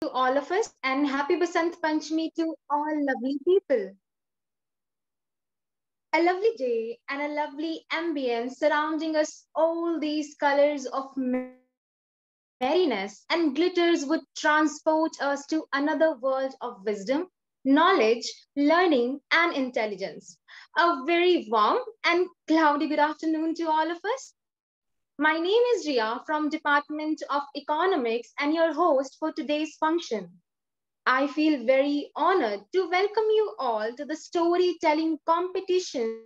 to all of us, and happy Basant Panchami to all lovely people. A lovely day and a lovely ambience surrounding us, all these colors of merriness and glitters would transport us to another world of wisdom, knowledge, learning, and intelligence. A very warm and cloudy good afternoon to all of us. My name is Ria from Department of Economics and your host for today's function. I feel very honored to welcome you all to the storytelling competition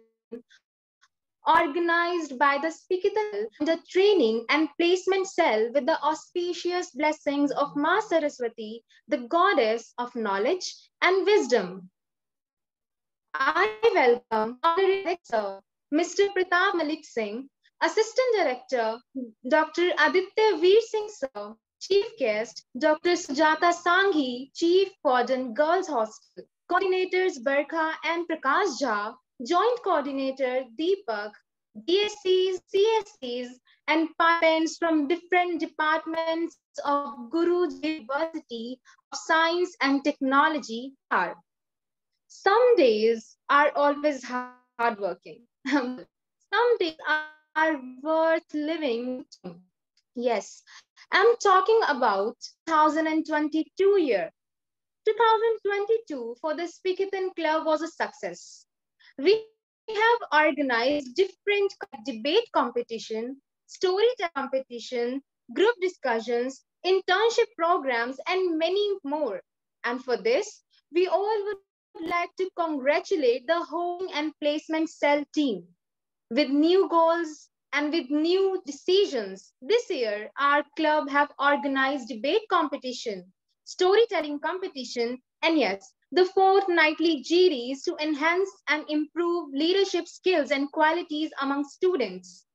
organized by the Speakathon Club under training and placement cell with the auspicious blessings of Ma Saraswati, the goddess of knowledge and wisdom. I welcome Honorary Director Mr. Pratap Malik Singh, Assistant Director Dr. Aditya Veer Singh Sir, Chief Guest Dr. Sujata Sanghi, Chief Warden Girls Hostel, Coordinators Barkha and Prakash Jha, Joint Coordinator Deepak, DSCs, CSCs, and participants from different departments of Guruji University of Science and Technology are. Some days are always hardworking. Some days are worth living. Yes, I'm talking about 2022 year. 2022 for the Speakathon Club was a success. We have organized different debate competition, storytelling competition, group discussions, internship programs, and many more. And for this, we all would like to congratulate the hosting and placement cell team. With new goals and with new decisions, this year our club have organized debate competition, storytelling competition, and yes, the fortnightly GDs to enhance and improve leadership skills and qualities among students.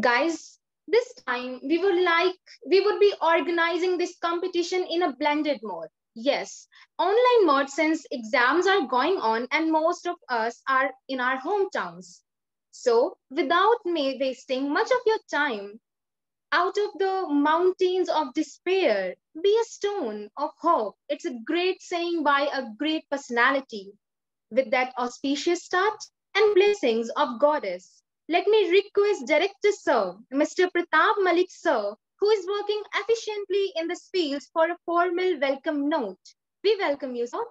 Guys, this time we would be organizing this competition in a blended mode. Yes, online mode since exams are going on and most of us are in our hometowns. So without me wasting much of your time, out of the mountains of despair, be a stone of hope. It's a great saying by a great personality. With that auspicious start and blessings of goddess, let me request Director Sir, Mr. Pratap Malik Sir, who is working efficiently in this field for a formal welcome note. We welcome you, sir.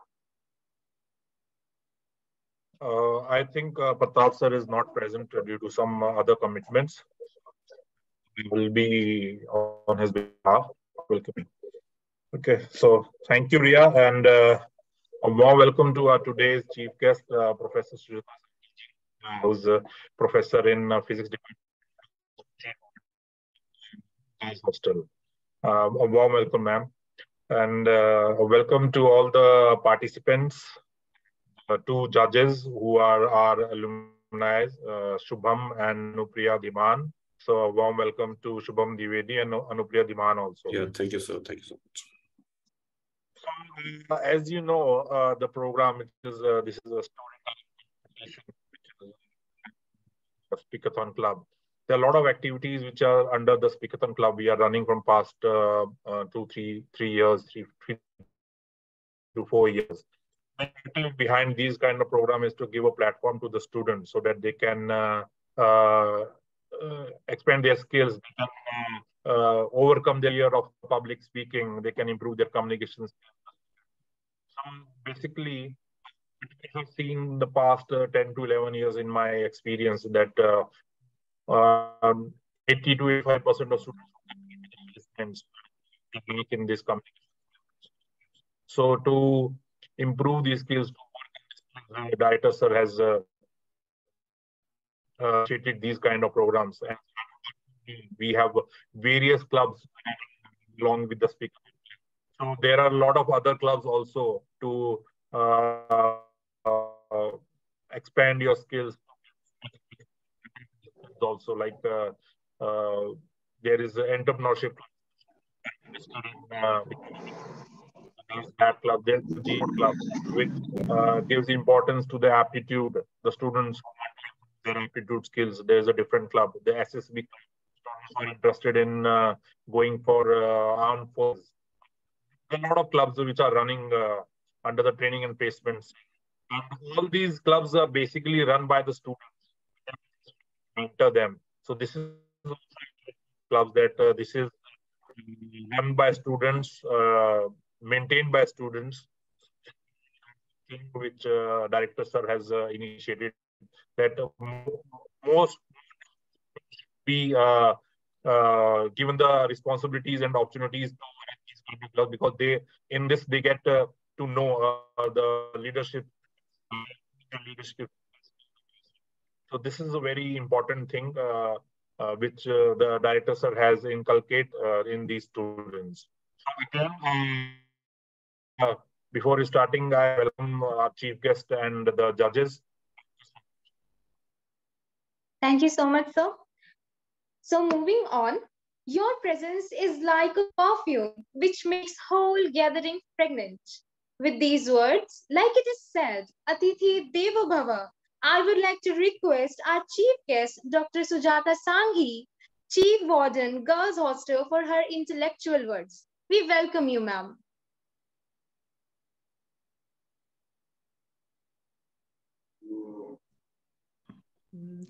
I think Pratap sir is not present due to some other commitments. We will be on his behalf. Welcome. Okay, so thank you, Ria, and a warm welcome to our today's chief guest, Professor Sujata, who's a professor in physics department hostel. A warm welcome, ma'am, and welcome to all the participants, two judges who are our alumni, Shubham and Anupriya Dhiman. So a warm welcome to Shubham Dwivedi and Anupriya Dhiman also. Yeah, thank you, sir. Thank you so much. So, as you know, the program, this is a storytelling competition, which is a Speakathon Club. There are a lot of activities which are under the Speakathon Club. We are running from past 3 years, 3 to 4 years. Behind these kind of program is to give a platform to the students so that they can expand their skills, they can overcome their fear of public speaking, they can improve their communication skills. So basically, I have seen the past 10 to 11 years in my experience that 80 to 85% of students technique in this communication. So to improve these skills, the director sir has initiated these kind of programs. And we have various clubs along with the speaker. So there are a lot of other clubs also to expand your skills. Also, like there is an entrepreneurship that club, there's the G club, which gives importance to the aptitude, the students, their aptitude skills. There's a different club, the SSB, are interested in going for armed forces. There are a lot of clubs which are running under the training and placements. And all these clubs are basically run by the students, mentor them. So this is clubs that this is run by students, maintained by students, which director sir has initiated that most be given the responsibilities and opportunities because they in this they get to know the leadership. So this is a very important thing which the director sir has inculcate in these students. So again, before starting, I welcome our chief guest and the judges. Thank you so much, sir. So moving on, your presence is like a perfume which makes whole gathering fragrant. With these words, like it is said, Atithi Deva Bhava, I would like to request our chief guest, Dr. Sujata Sanghi, Chief Warden, Girls Hostel, for her intellectual words. We welcome you, ma'am.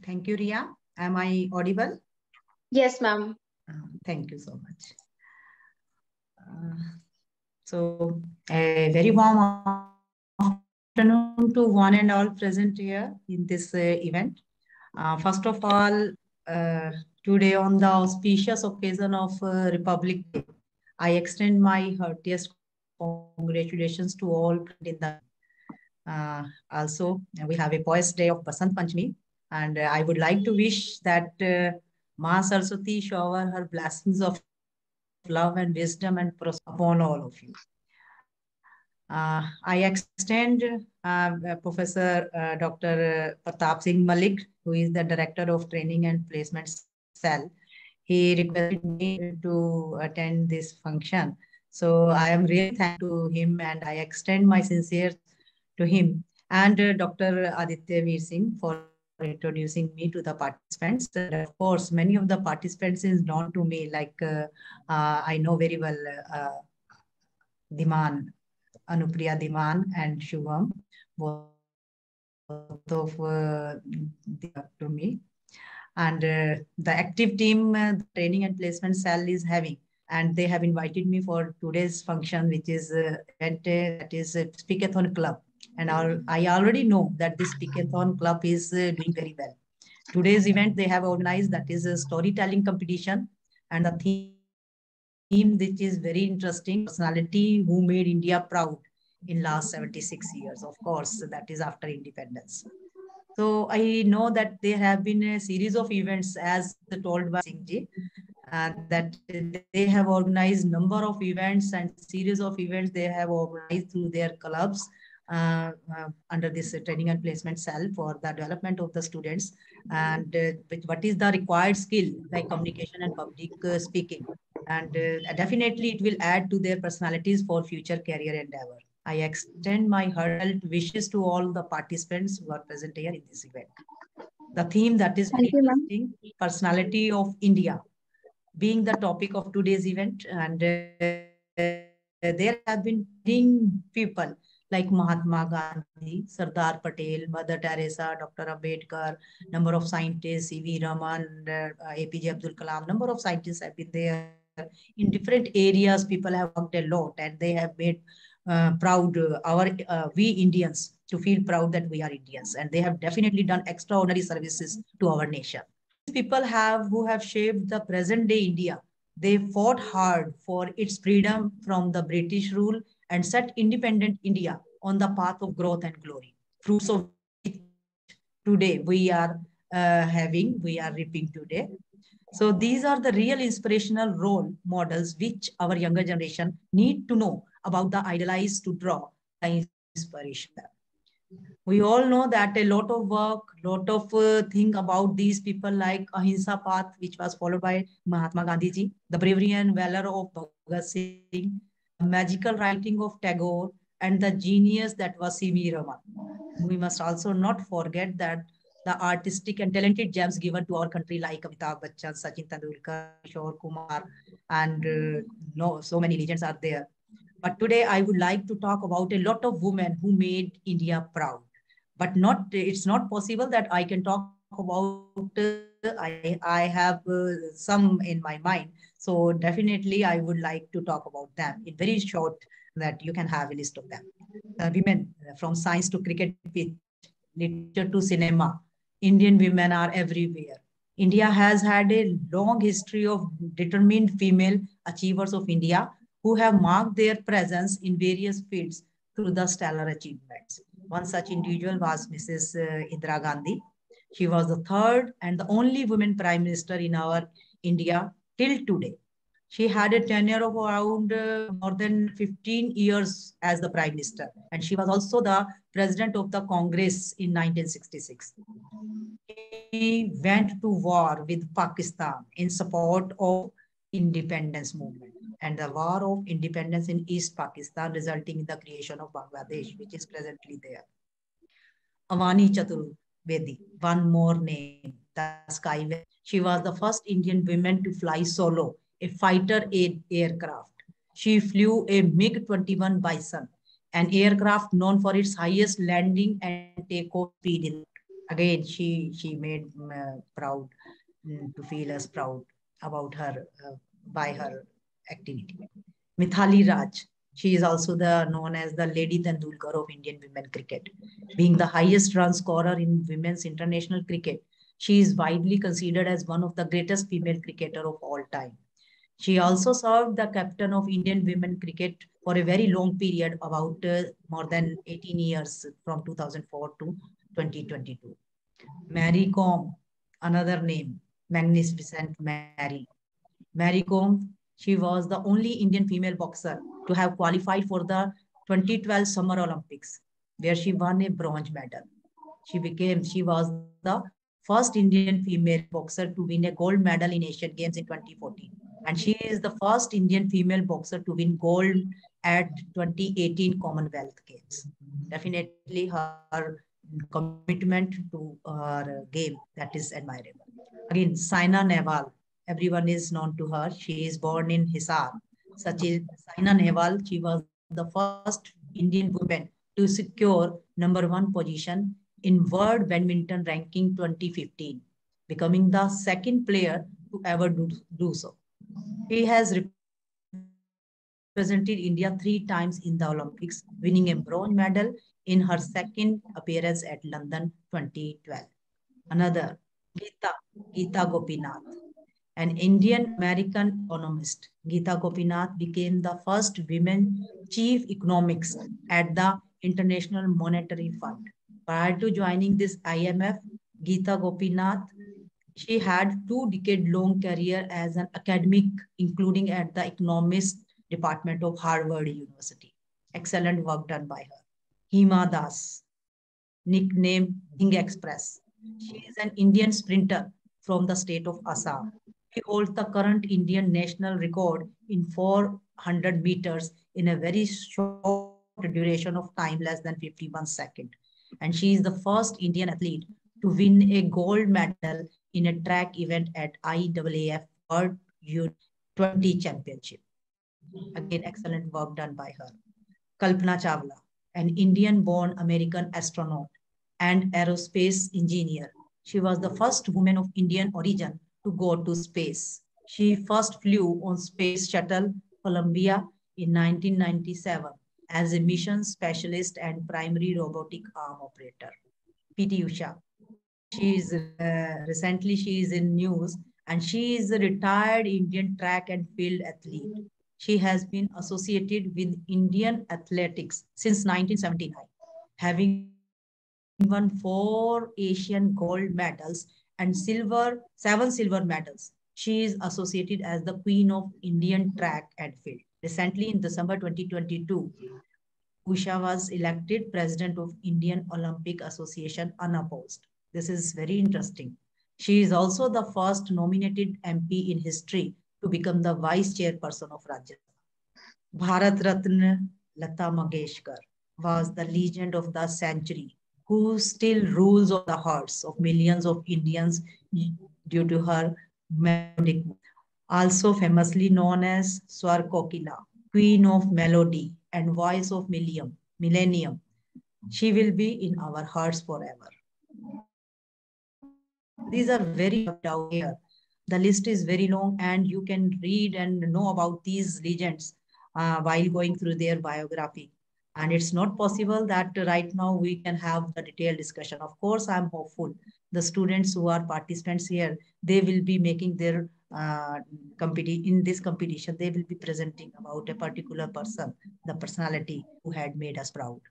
Thank you, Ria. Am I audible? Yes, ma'am. Thank you so much. So, a very warm afternoon to one and all present here in this event. First of all, today on the auspicious occasion of Republic Day, I extend my heartiest congratulations to all present in the also, we have a poised day of Basant Panchami, and I would like to wish that Ma Saraswati shower her blessings of love and wisdom and prosperity upon all of you. I extend Professor Dr. Pratap Singh Malik, who is the Director of Training and Placement Cell. He requested me to attend this function. So I am really thankful to him and I extend my sincere to him and Dr. Aditya Veer Singh for introducing me to the participants. And of course, many of the participants is known to me, like I know very well Diman, Anupriya Diman and Shubham, both of to me. And the active team, the training and placement cell is having, and they have invited me for today's function, which is event that is Speakathon Club. And I already know that this Speakathon Club is doing very well. Today's event they have organized, that is a storytelling competition, and the theme which is very interesting, personality who made India proud in last 76 years. Of course, that is after independence. So I know that there have been a series of events, as told by Singh ji, that they have organized number of events and series of events they have organized through their clubs under this training and placement cell for the development of the students. And what is the required skill like communication and public speaking. And definitely it will add to their personalities for future career endeavor. I extend my heartfelt wishes to all the participants who are present here in this event. The theme that is very Thank you, ma'am. interesting, personality of India, being the topic of today's event. And there have been leading people like Mahatma Gandhi, Sardar Patel, Mother Teresa, Dr. Ambedkar, number of scientists, C.V. Raman, APJ Abdul Kalam, number of scientists have been there. In different areas, people have worked a lot and they have made proud we Indians to feel proud that we are Indians, and they have definitely done extraordinary services to our nation. These people who have shaped the present day India. They fought hard for its freedom from the British rule and set independent India on the path of growth and glory, fruits of which today we are reaping today. So these are the real inspirational role models which our younger generation need to know about, the idealized to draw the inspiration. We all know that a lot of work, lot of thing about these people like Ahimsa path, which was followed by Mahatma Gandhi ji, the bravery and valor of Bhagat Singh, the magical writing of Tagore, and the genius that was C.V. Raman. We must also not forget that the artistic and talented gems given to our country like Amitabh Bachchan, Sachin Tendulkar, Kishore Kumar, and no, so many legends are there. But today I would like to talk about a lot of women who made India proud. But it's not possible that I can talk about, I have some in my mind. So definitely I would like to talk about them in very short, that you can have a list of them. Women from science to cricket pitch, literature to cinema, Indian women are everywhere. India has had a long history of determined female achievers of India who have marked their presence in various fields through the stellar achievements. One such individual was Mrs. Indira Gandhi. She was the third and the only woman prime minister in our India till today. She had a tenure of around more than 15 years as the prime minister, and she was also the president of the Congress in 1966. She went to war with Pakistan in support of independence movement and the war of independence in East Pakistan, resulting in the creation of Bangladesh, which is presently there. Avani Chaturvedi, one more name, the Sky Web. She was the first Indian woman to fly solo a fighter aircraft. She flew a MiG-21 Bison, an aircraft known for its highest landing and takeoff speed in the world. Again, she made proud to feel us proud about her by her activity. Mithali Raj. She is also known as the Lady Tendulkar of Indian women cricket. Being the highest run scorer in women's international cricket, she is widely considered as one of the greatest female cricketer of all time. She also served the captain of Indian women cricket for a very long period, about more than 18 years from 2004 to 2022. Mary Kom, another name, Magnificent Mary. Mary Kom, she was the only Indian female boxer to have qualified for the 2012 Summer Olympics, where she won a bronze medal. She was the first Indian female boxer to win a gold medal in Asian Games in 2014. And she is the first Indian female boxer to win gold at 2018 Commonwealth Games. Definitely her commitment to her game, that is admirable. Again, Saina Nehwal, everyone is known to her. She is born in Hisar. Such as Saina Nehwal, she was the first Indian woman to secure #1 position in World Badminton Ranking 2015, becoming the second player to ever do so. She has represented India 3 times in the Olympics, winning a bronze medal in her second appearance at London 2012. Another, Geeta Gopinath, an Indian-American economist. Geeta Gopinath became the first women chief economist at the International Monetary Fund. Prior to joining this IMF, Geeta Gopinath, she had 2-decade-long career as an academic, including at the economics department of Harvard University. Excellent work done by her. Hima Das, nicknamed Hing Express. She is an Indian sprinter from the state of Assam. She holds the current Indian national record in 400 meters in a very short duration of time, less than 51 seconds. And she is the first Indian athlete to win a gold medal in a track event at IAAF World U20 Championship. Again, excellent work done by her. Kalpana Chawla, an Indian-born American astronaut and aerospace engineer. She was the first woman of Indian origin to go to space. She first flew on Space Shuttle Columbia in 1997 as a mission specialist and primary robotic arm operator. PT Usha. Recently she is in news, and she is a retired Indian track and field athlete. She has been associated with Indian athletics since 1979, having won 4 Asian gold medals and 7 silver medals. She is associated as the Queen of Indian track and field. Recently, in December 2022, Usha was elected president of Indian Olympic Association unopposed. This is very interesting. She is also the first nominated MP in history to become the vice chairperson of Rajya Sabha. Bharat Ratna Lata Mangeshkar was the legend of the century who still rules on the hearts of millions of Indians due to her melodic, also famously known as Swar Kokila. queen of melody and voice of millennium. She will be in our hearts forever. These are very down here. The list is very long, and you can read and know about these legends while going through their biography. And it's not possible that right now we can have the detailed discussion. Of course, I'm hopeful. The students who are participants here, they will be making their in this competition, they will be presenting about a particular person, the personality who had made us proud.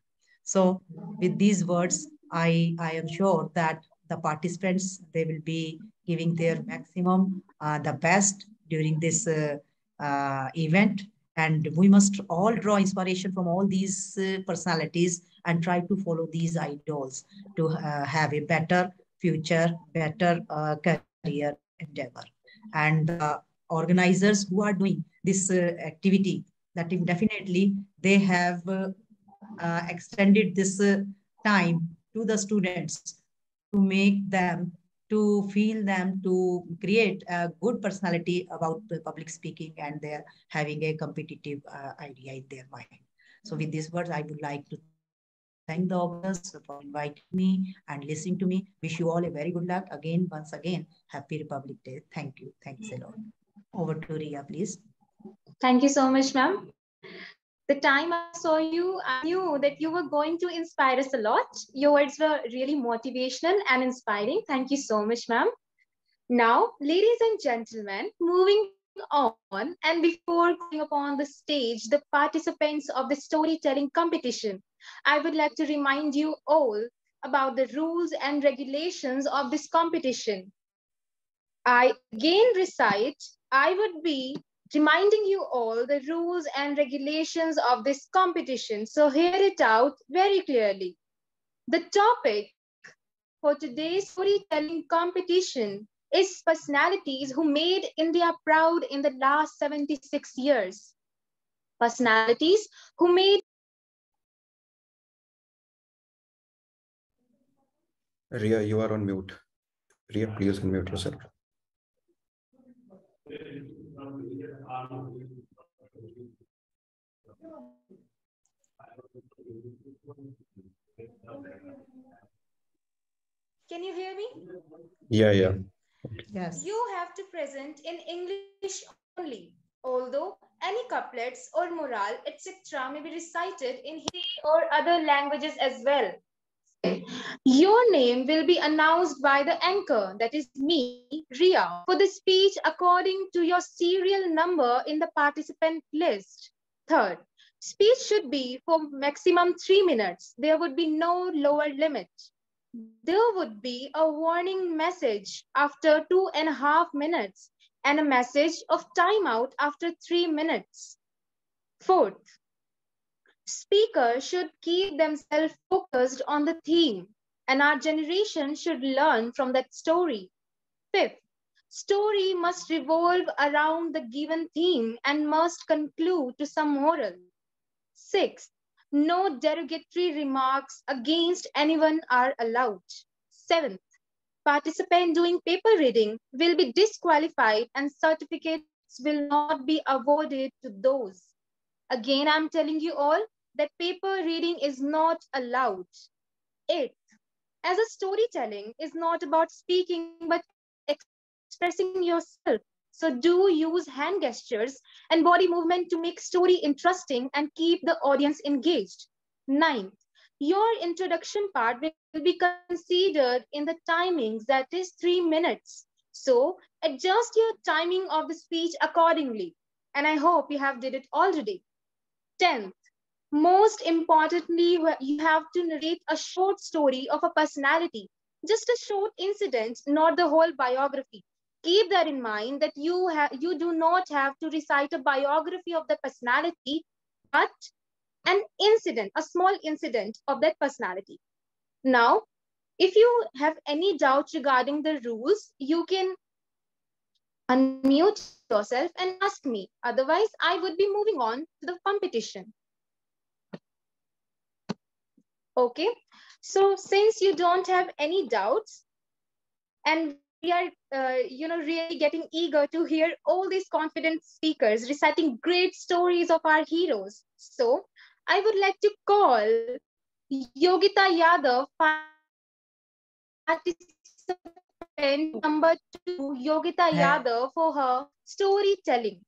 So with these words, I am sure that the participants, they will be giving their maximum, the best during this event. And we must all draw inspiration from all these personalities and try to follow these idols to have a better future, better career endeavor. And the organizers who are doing this activity, that definitely they have extended this time to the students to make them, to feel them, to create a good personality about the public speaking, and they're having a competitive idea in their mind. So with these words, I would like to thank the organizers for inviting me and listening to me. Wish you all a very good luck. Again, once again, Happy Republic Day. Thank you. Thanks a lot. Over to Ria, please. Thank you so much, ma'am. The time I saw you, I knew that you were going to inspire us a lot. Your words were really motivational and inspiring. Thank you so much, ma'am. Now, ladies and gentlemen, moving on, and before calling upon the stage the participants of the storytelling competition, I would like to remind you all about the rules and regulations of this competition. I again recite, I would be reminding you all the rules and regulations of this competition. So hear it out very clearly. The topic for today's storytelling competition is personalities who made India proud in the last 76 years. Personalities who made. Ria, you are on mute. Ria, please unmute yourself. Can you hear me? Yeah. Yes. You have to present in English only, although any couplets or morale, etc., may be recited in Hindi or other languages as well. Your name will be announced by the anchor, that is me, Ria, for the speech according to your serial number in the participant list. Third, speech should be for maximum 3 minutes. There would be no lower limit. There would be a warning message after 2.5 minutes and a message of timeout after 3 minutes. Fourth, speakers should keep themselves focused on the theme, and our generation should learn from that story. Fifth, story must revolve around the given theme and must conclude to some moral. Sixth, no derogatory remarks against anyone are allowed. Seventh, participant doing paper reading will be disqualified and certificates will not be awarded to those. Again, I'm telling you all that paper reading is not allowed. Eighth, as a storytelling is not about speaking but expressing yourself. So do use hand gestures and body movement to make story interesting and keep the audience engaged. Ninth, your introduction part will be considered in the timings, that is 3 minutes. So adjust your timing of the speech accordingly. And I hope you have did it already. 10th, most importantly, you have to narrate a short story of a personality, just a short incident, not the whole biography. Keep that in mind that you do not have to recite a biography of the personality, but an incident, a small incident of that personality. Now, if you have any doubts regarding the rules, you can unmute yourself and ask me. Otherwise, I would be moving on to the competition. Okay, so since you don't have any doubts and we are, really getting eager to hear all these confident speakers reciting great stories of our heroes. So, I would like to call Yogita Yadav, participant number 2, Yogita Yadav, for her storytelling.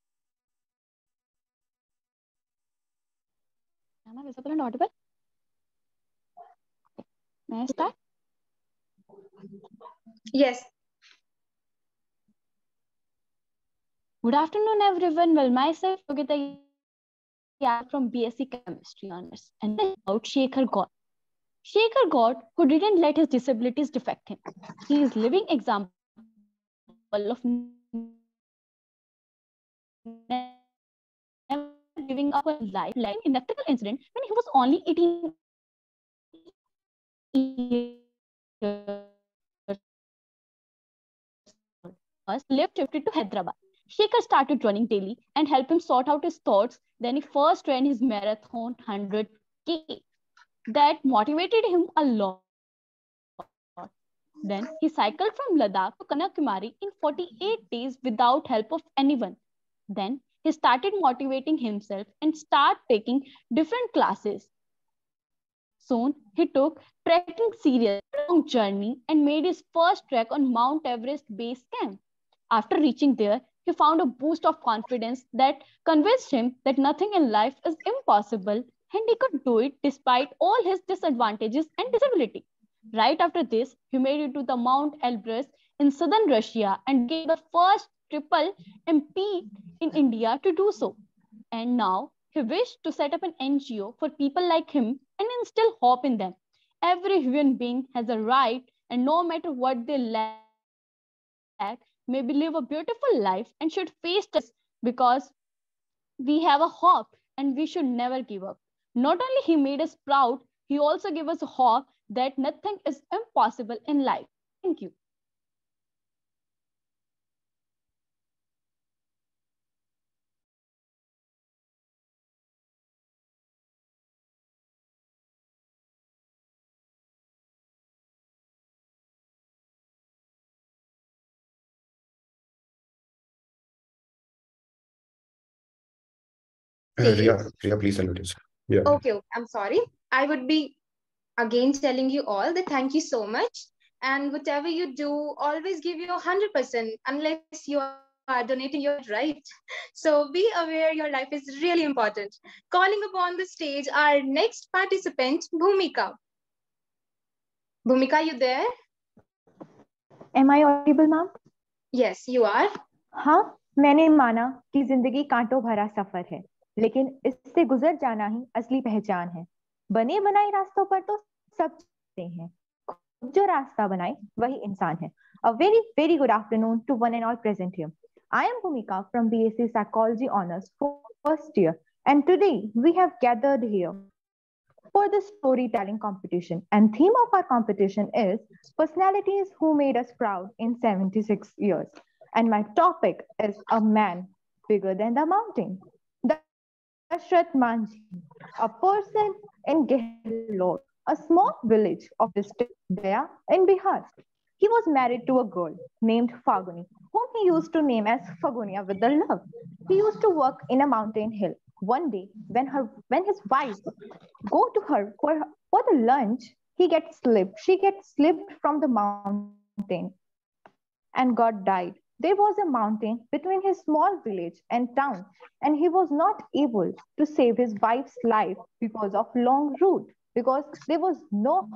Am I visible and audible? May I start? Yes. Good afternoon, everyone. Well, myself, Yogita Yadav from BSc Chemistry Honors, and this is about Shekhar God. Shekhar God, who didn't let his disabilities defect him. He is living example of never giving up on life, life in electrical incident when he was only 18 years first lived shifted to Hyderabad. Shekhar started running daily and helped him sort out his thoughts. Then he first ran his marathon 100K. That motivated him a lot. Then he cycled from Ladakh to Kanyakumari in 48 days without help of anyone. Then he started motivating himself and started taking different classes. Soon he took trekking seriously, a long journey, and made his first trek on Mount Everest base camp. After reaching there, he found a boost of confidence that convinced him that nothing in life is impossible and he could do it despite all his disadvantages and disability. Right after this, he made it to the Mount Elbrus in southern Russia and became the first triple MP in India to do so. And now he wished to set up an NGO for people like him and instill hope in them. Every human being has a right, and no matter what they lack, maybe live a beautiful life and should face challenges because we have a hope and we should never give up. Not only he made us proud, he also gave us hope that nothing is impossible in life. Thank you. Ria, Stage. Ria, please unmute yourself. Yeah. Okay, I'm sorry. I would be again telling you all that thank you so much. And whatever you do, always give your 100% unless you are donating your blood, right? So be aware your life is really important. Calling upon the stage our next participant, Bhumika. Bhumika, you there? Am I audible, ma'am? Yes, you are. हाँ, मैंने माना कि जिंदगी कांटों भरा सफर है, लेकिन इससे गुजर जाना ही असली पहचान है। बने बनाए रास्तों पर तो सब चलते हैं, खुद जो रास्ता बनाए वही इंसान है। A very very good afternoon to one and all present here. I am Bhumika from BSc Psychology Honors first year, and today we have gathered here for the storytelling competition. And theme of our competition is personalities who made us proud in 76 years. And my topic is a man bigger than the mountain. Dashrath Manji, a person in Gehlor, a small village of district Gaya in Bihar. He was married to a girl named Faguni, whom he used to name as Fagunia with the love. He used to work in a mountain hill. One day, when his wife go to her for the lunch, he gets slipped. She gets slipped from the mountain and got died. There was a mountain between his small village and town, and he was not able to save his wife's life because of long route, because there was no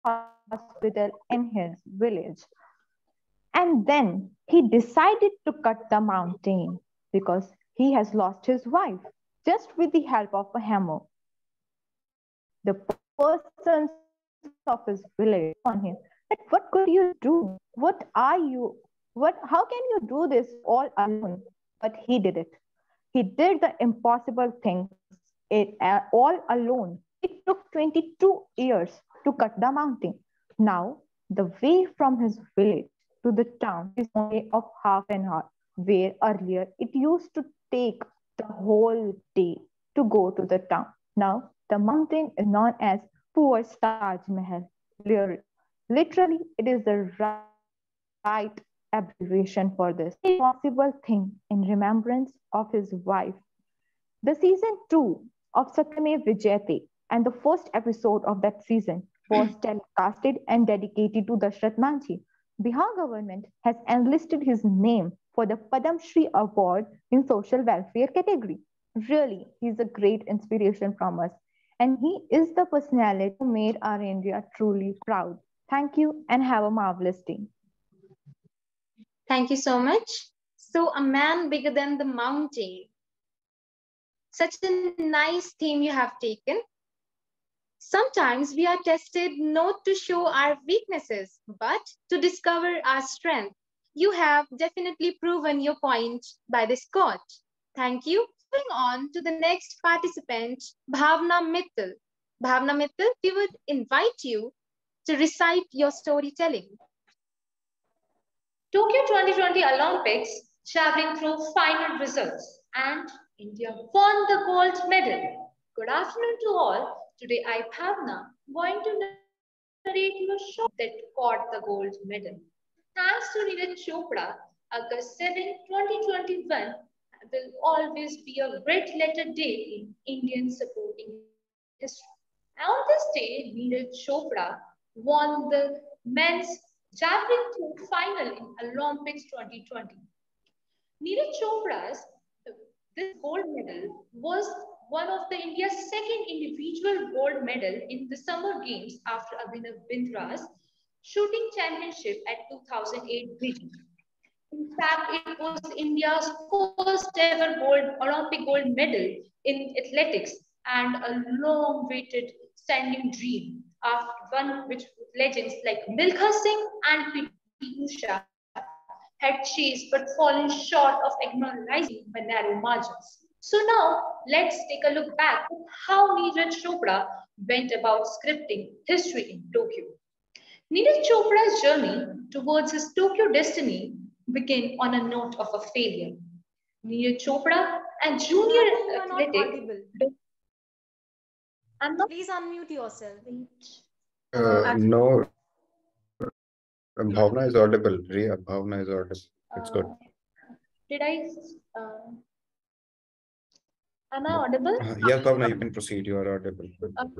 hospital in his village. And then he decided to cut the mountain because he has lost his wife just with the help of a hammer. The persons of his village on him that what could you do? What are you? How can you do this all alone? But he did it. He did the impossible things all alone. It took 22 years to cut the mountain. Now, the way from his village to the town is only of half an hour, where earlier it used to take the whole day to go to the town. Now, the mountain is known as Poor Taj Mahal. Literally, it is the right abbreviation for this. A possible thing in remembrance of his wife. The season 2 of Satyame Vijayate and the first episode of that season was telecasted and dedicated to Dashrath Manchi. Bihar government has enlisted his name for the Padam Shri Award in social welfare category. Really, he's a great inspiration from us. And he is the personality who made our India truly proud. Thank you and have a marvelous day. Thank you so much. So, a man bigger than the mountain. Such a nice theme you have taken. Sometimes we are tested not to show our weaknesses, but to discover our strength. You have definitely proven your point by this quote. Thank you. Moving on to the next participant, Bhavna Mittal. Bhavna Mittal, we would invite you to recite your storytelling. Tokyo 2020 Olympics, traveling through final results, and India won the gold medal. Good afternoon to all. Today I, Bhavna, going to narrate you a show that caught the gold medal. Thanks to Neeraj Chopra, August 7, 2021 will always be a red letter day in Indian sporting history. On this day, Neeraj Chopra won the men's javelin throw final in Olympics 2020. Neeraj Chopra's this gold medal was one of the India's second individual gold medal in the Summer Games after Abhinav Bindra's shooting championship at 2008 Beijing. In fact, it was India's first ever Olympic gold medal in athletics and a long-awaited standing dream, after one which legends like Milkha Singh and P.T. Usha had chased but fallen short of acknowledging by narrow margins. So now let's take a look back at how Neeraj Chopra went about scripting history in Tokyo. Neeraj Chopra's journey towards his Tokyo destiny began on a note of a failure. Neeraj Chopra and junior athletic. Please unmute yourself. No, Bhavna is audible. Riya, Bhavna is audible. It's good. Did I? Am I audible? Yeah, Bhavna, you can proceed. You are audible.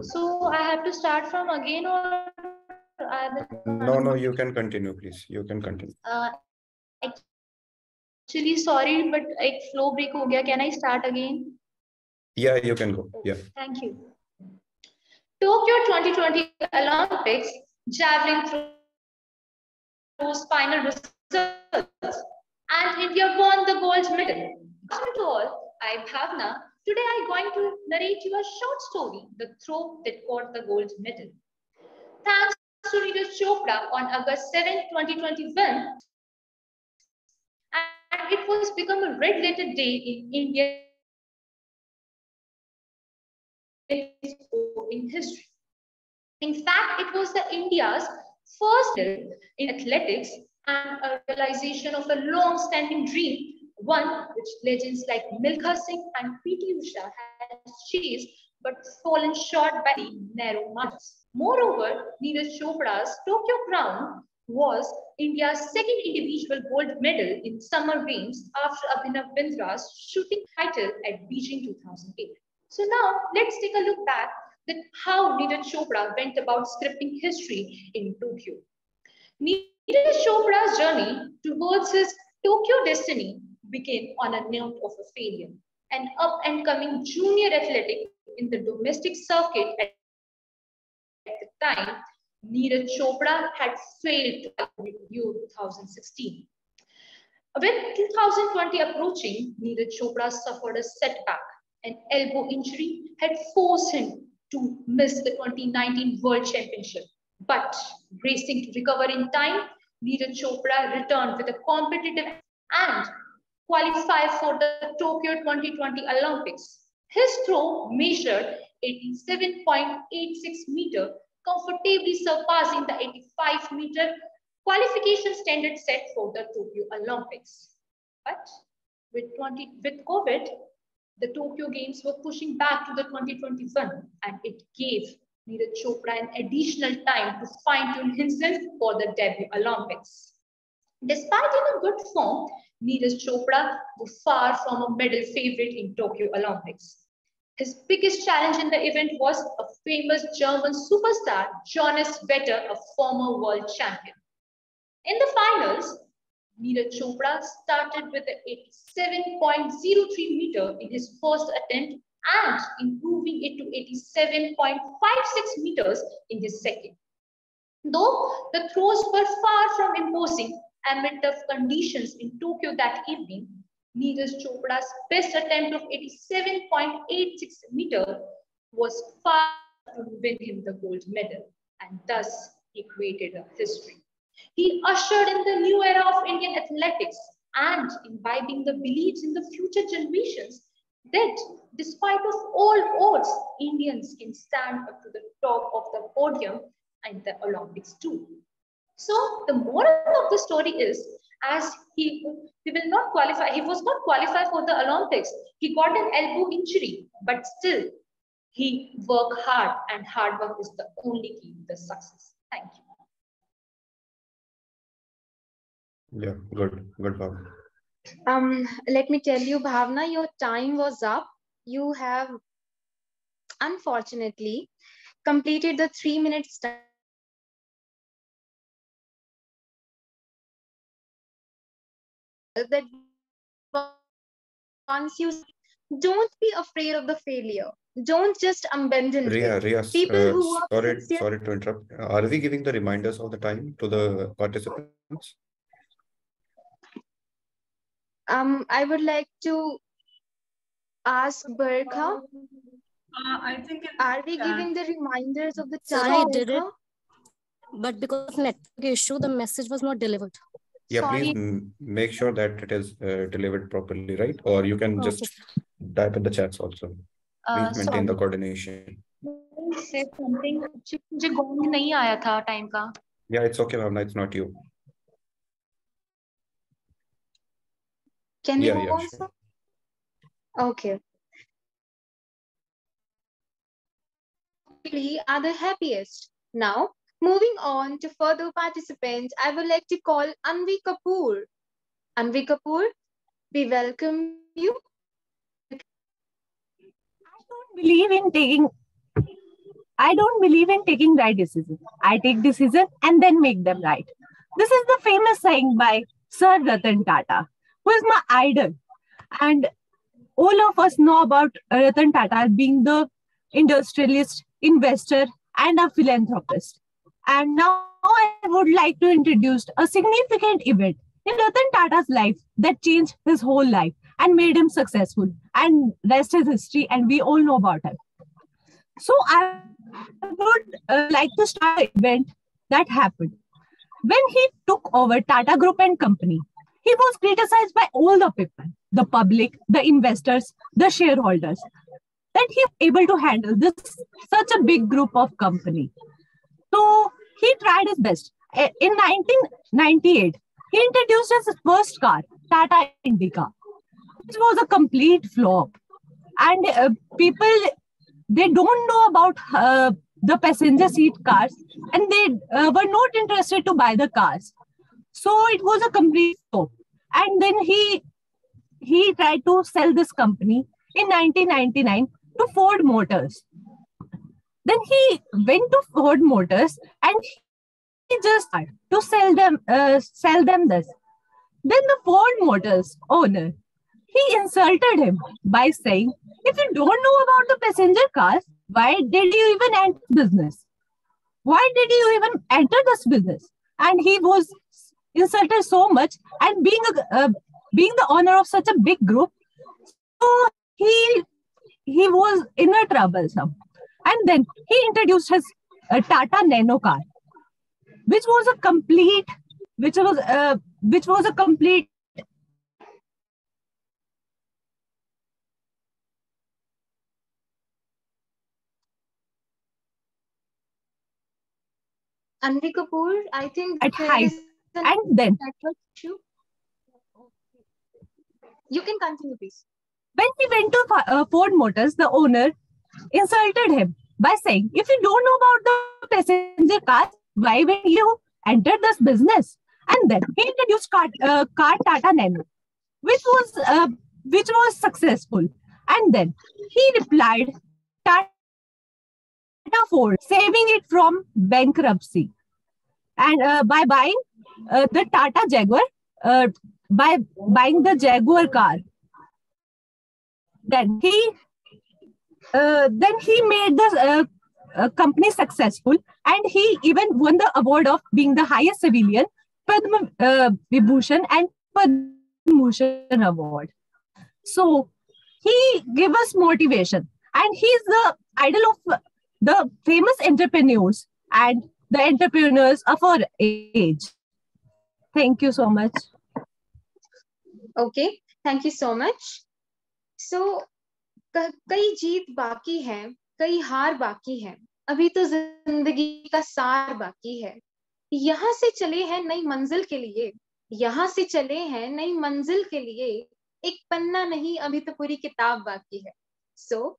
So I have to start from again, or No, you can continue, please. You can continue. Actually, sorry, but like flow break ho gaya. Can I start again? Yeah, you can go. Yeah. Thank you. Tokyo 2020 Olympics, javelin throws final results, and India won the gold medal. After all, I, Bhavna, today I'm going to narrate you a short story, The Throw That Got the Gold Medal. Thanks to Neeraj Chopra on August 7, 2021, and it was become a red letter day in Indian in history. In fact, it was the India's first medal in athletics and a realization of a long-standing dream, one which legends like Milkha Singh and P.T. Usha had chased but fallen short by the narrow margins. Moreover, Neeraj Chopra's Tokyo crown was India's second individual gold medal in Summer Games after Abhinav Bindra's shooting title at Beijing 2008. So now let's take a look back at how Neeraj Chopra went about scripting history in Tokyo. Neeraj Chopra's journey towards his Tokyo destiny began on a note of a failure. An up-and-coming junior athletic in the domestic circuit at the time, Neeraj Chopra had failed to Rio 2016. With 2020 approaching, Neeraj Chopra suffered a setback. An elbow injury had forced him to miss the 2019 World Championship. But racing to recover in time, Neeraj Chopra returned with a competitive and qualified for the Tokyo 2020 Olympics. His throw measured 87.86 meters, comfortably surpassing the 85-meter qualification standard set for the Tokyo Olympics. But with COVID, the Tokyo Games were pushing back to the 2021, and it gave Neeraj Chopra an additional time to fine-tune himself for the debut Olympics. Despite in a good form, Neeraj Chopra was far from a medal favorite in Tokyo Olympics. His biggest challenge in the event was a famous German superstar, Jonas Vetter, a former world champion. In the finals, Neeraj Chopra started with an 87.03 meter in his first attempt and improving it to 87.56 meters in his second. Though the throws were far from imposing amid tough conditions in Tokyo that evening, Neeraj Chopra's best attempt of 87.86 meter was far to win him the gold medal, and thus he created a history. He ushered in the new era of Indian athletics and imbibing the beliefs in the future generations that despite of all odds, Indians can stand up to the top of the podium in the Olympics too. So the moral of the story is, as he will not qualify, he was not qualified for the Olympics. He got an elbow injury, but still he worked hard, and hard work is the only key to the success. Thank you. Yeah, good, Bob. Let me tell you, Bhavna, your time was up. You have unfortunately completed the 3 minutes time. That once you don't be afraid of the failure. Don't just abandon it. Ria, People who work sorry to interrupt. Are we giving the reminders of the time to the participants? I would like to ask Berkha. I think Are we giving the reminders of the Sir, time? I did it, but because of network issue, the message was not delivered. Yeah, Sorry. please make sure that it is delivered properly, right? Or you can just type in the chats also. Please maintain the coordination. Say something. मुझे gong नहीं आया था time का. Yeah, it's okay, Bhavna. It's not you. Can we move on, sure. sir? Okay. We are the happiest. Now, moving on to further participants, I would like to call Anvi Kapoor. Anvi Kapoor, we welcome you. I don't believe in taking right decisions. I take decisions and then make them right. This is the famous saying by Sir Ratan Tata, who is my idol. And all of us know about Ratan Tata being the industrialist, investor, and a philanthropist. And now I would like to introduce a significant event in Ratan Tata's life that changed his whole life and made him successful. And rest is history, and we all know about him. So I would like to start the event that happened. When he took over Tata Group and Company, he was criticized by all the people, the public, the investors, the shareholders, that he was able to handle this such a big group of company. So he tried his best. In 1998, he introduced his first car, Tata Indica. It was a complete flop. And people, they don't know about the passenger seat cars, and they were not interested to buy the cars. So it was a complete flop. And then he tried to sell this company in 1999 to Ford Motors. Then he went to Ford Motors and he just started to sell them this. Then the Ford Motors owner, he insulted him by saying, if you don't know about the passenger cars, why did you even enter business? Why did you even enter this business? And he was insulted so much, and being the owner of such a big group, so he was in a troublesome. And then he introduced his Tata Nano car, which was a complete. Anvi Kapoor, I think at there height. is an And then network issue. You can continue, please. when he went to Ford Motors, the owner insulted him by saying, if you don't know about the passenger cars, why will you enter this business? And then he introduced car Tata Nano, which was successful. And then he replied Tata Ford, saving it from bankruptcy. And by buying the Tata Jaguar, uh, by buying the Jaguar car, then he made the company successful, and he even won the award of being the highest civilian Padma Vibhushan and Padma Bhushan award. So he gave us motivation, and he's the idol of the famous entrepreneurs and the entrepreneurs of our age. Thank you so much. Okay, thank you so much. So कई जीत बाकी है, कई हार बाकी है, अभी तो जिंदगी का सार बाकी है। यहाँ से चले हैं नई मंजिल के लिए, यहाँ से चले हैं नई मंजिल के लिए, एक पन्ना नहीं अभी तो पूरी किताब बाकी है। So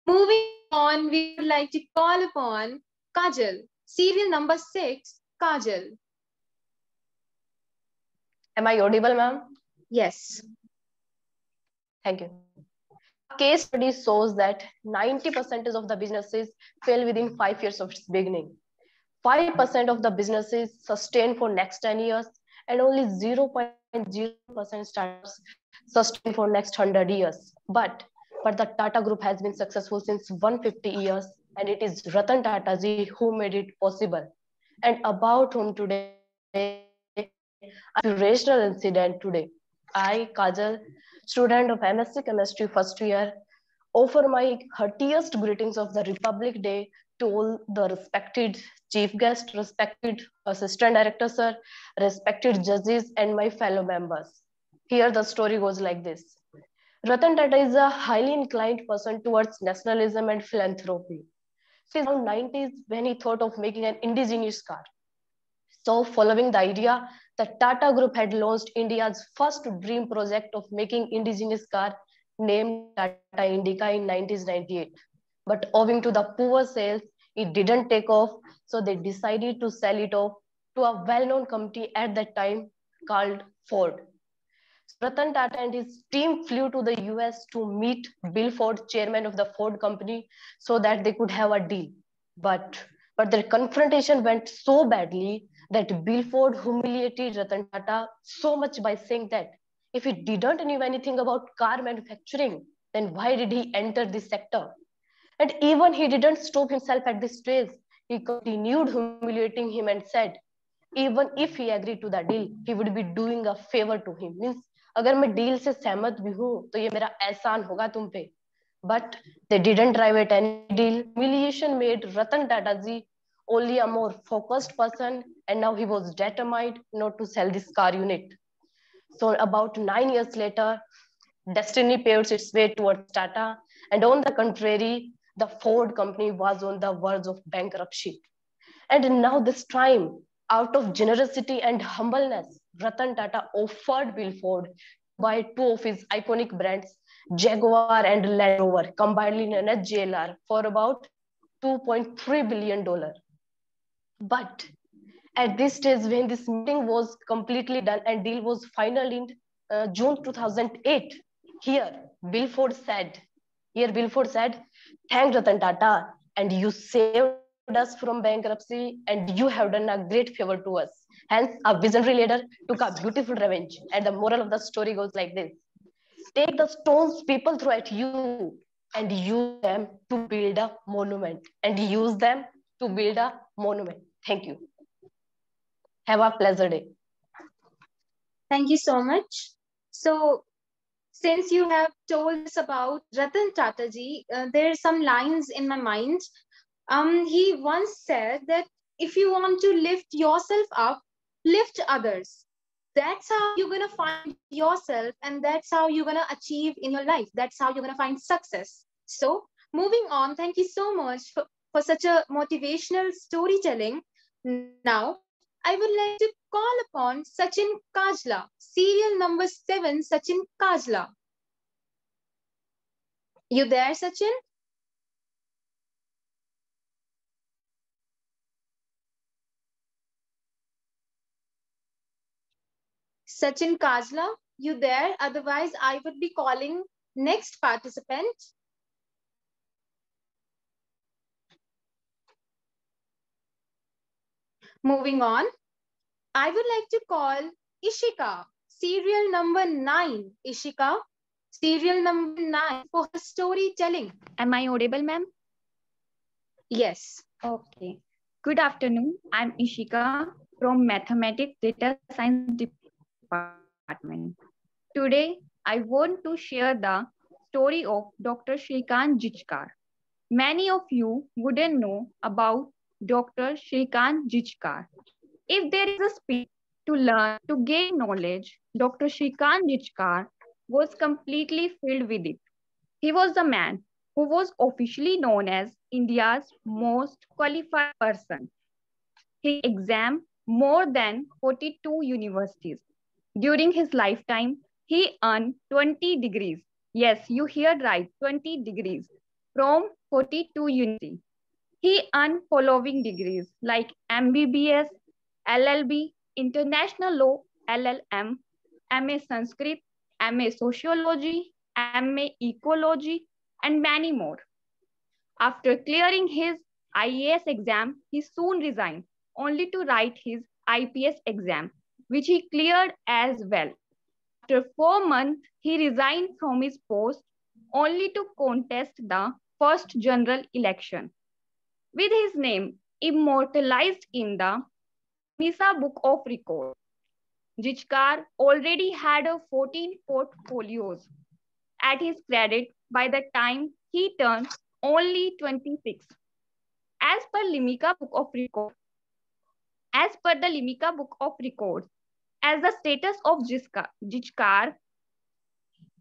moving on, we would like to call upon Kajal, serial number 6, Kajal. Am I audible, ma'am? Yes. Thank you. Case study shows that 90% of the businesses fail within 5 years of its beginning. 5% of the businesses sustain for next 10 years, and only 0.0% startups sustain for next 100 years. But the Tata Group has been successful since 150 years, and it is Ratan Tata ji who made it possible. And about whom today, inspirational incident today. I, Kajal, student of MSc Chemistry first year, offer my heartiest greetings of the Republic Day to all the respected chief guest, respected assistant director sir, respected judges, and my fellow members. Here the story goes like this. Ratan Tata is a highly inclined person towards nationalism and philanthropy. He was around 90s when he thought of making an indigenous car. So following the idea, the Tata Group had launched India's first dream project of making indigenous car named Tata Indica in 1998. But owing to the poor sales, it didn't take off. So they decided to sell it off to a well-known company at that time called Ford. So Ratan Tata and his team flew to the US to meet Bill Ford, chairman of the Ford company, so that they could have a deal. But their confrontation went so badly that Bill Ford humiliated Ratan Tata so much by saying that if he didn't know anything about car manufacturing, then why did he enter this sector? And even he didn't stop himself at this stage. He continued humiliating him and said, even if he agreed to the deal, he would be doing a favor to him. Means, अगर मैं deal से सहमत भी हूँ, तो ये मेरा एहसान होगा तुम पे. But they didn't drive at any deal. Humiliation made Ratan Tata ji only a more focused person, and now he was determined not to sell this car unit. So about 9 years later, destiny paves its way towards Tata, and on the contrary, the Ford company was on the verge of bankruptcy. And now this time, out of generosity and humbleness, Ratan Tata offered Bill Ford to buy 2 of his iconic brands, Jaguar and Land Rover, combinedly known as JLR, for about $2.3 billion. But at this stage, when this meeting was completely done and deal was final in June 2008, Bill Ford said, thank Ratan Tata, and you saved us from bankruptcy, and you have done a great favor to us. Hence, a visionary leader took a beautiful revenge. And the moral of the story goes like this. Take the stones people throw at you and use them to build a monument. Thank you. Have a pleasant day. Thank you so much. So, since you have told us about Ratan Tata ji, there are some lines in my mind. He once said that if you want to lift yourself up, lift others. That's how you're going to find yourself, and that's how you're going to achieve in your life. That's how you're going to find success. So, moving on, thank you so much for such a motivational storytelling. Now, I would like to call upon Sachin Kajla, serial number 7, Sachin Kajla. You there, Sachin? Sachin Kajla, you there? Otherwise, I would be calling next participant. Moving on, I would like to call Ishika, serial number 9. Ishika, serial number 9 for her storytelling. Am I audible, ma'am? Yes. Okay. Good afternoon. I'm Ishika from Mathematics Data Science Department. Today, I want to share the story of Dr. Shrikant Jichkar. Many of you wouldn't know about Dr. Shrikant Jichkar. If there is a spirit to learn, to gain knowledge, Dr. Shrikant Jichkar was completely filled with it. He was the man who was officially known as India's most qualified person. He examined more than 42 universities. During his lifetime, he earned 20 degrees. Yes, you heard right, 20 degrees from 42 universities. He earned following degrees like MBBS, LLB, International Law, LLM, MA Sanskrit, MA Sociology, MA Ecology, and many more. After clearing his IAS exam, he soon resigned, only to write his IPS exam, which he cleared as well. After 4 months, he resigned from his post, only to contest the first general election. With his name immortalized in the Guinness Book of Records, Jichkar already had 14 portfolios at his credit by the time he turned only 26. As per the Limca Book of Records, as the status of Jichkar,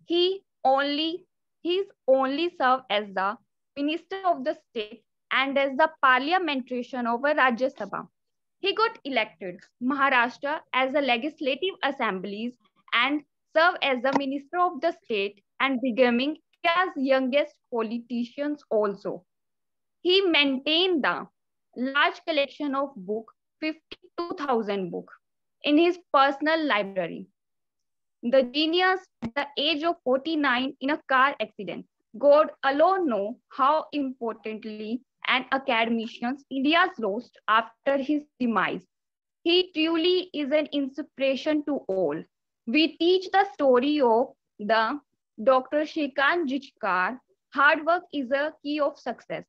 he only served as the Minister of the State and as the parliamentarian of Rajya Sabha. He got elected Maharashtra as the legislative assemblies and served as the Minister of the State and becoming India's youngest politician also. He maintained the large collection of books, 52,000 books, in his personal library. The genius at the age of 49 in a car accident. God alone knows how importantly an academician India's lost after his demise. He truly is an inspiration to all. We teach the story of the Dr. Shrikant Jichkar. Hard work is a key of success.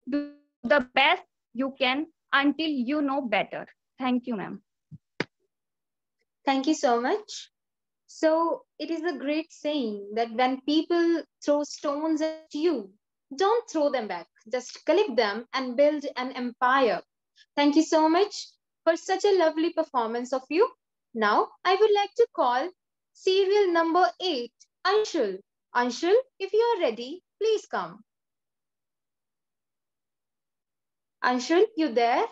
Do the best you can until you know better. Thank you, ma'am. Thank you so much. So it is a great saying that when people throw stones at you, don't throw them back. Just collect them and build an empire. Thank you so much for such a lovely performance of you. Now I would like to call serial number 8, Anshul. Anshul, if you are ready, please come. Anshul, you there?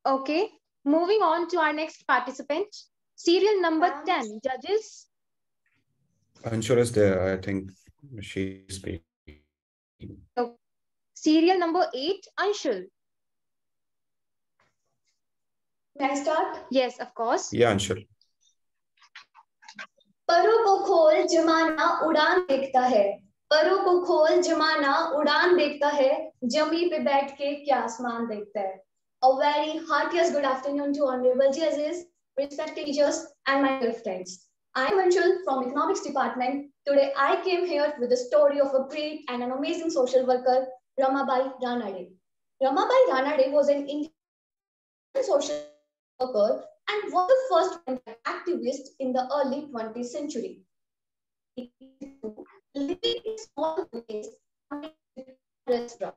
Okay, moving on to our next participant. Serial number 10, judges. Anshul is there. I think she's speaking. Okay. Serial number 8, Anshul. Can I start? Yes, of course. Yeah, Anshul. परों को खोल जमाना उड़ान देखता है परों को खोल जमाना उड़ान देखता है जमी पे बैठ के क्या आसमान देखता है A very heartiest good afternoon to honorable judges, respected teachers, and my dear friends. I am Anshul from Economics Department. Today I came here with the story of a great and an amazing social worker, Ramabai Ranade. Ramabai Ranade was an Indian social worker and was the first activist in the early 20th century. Living in small villages restaurant.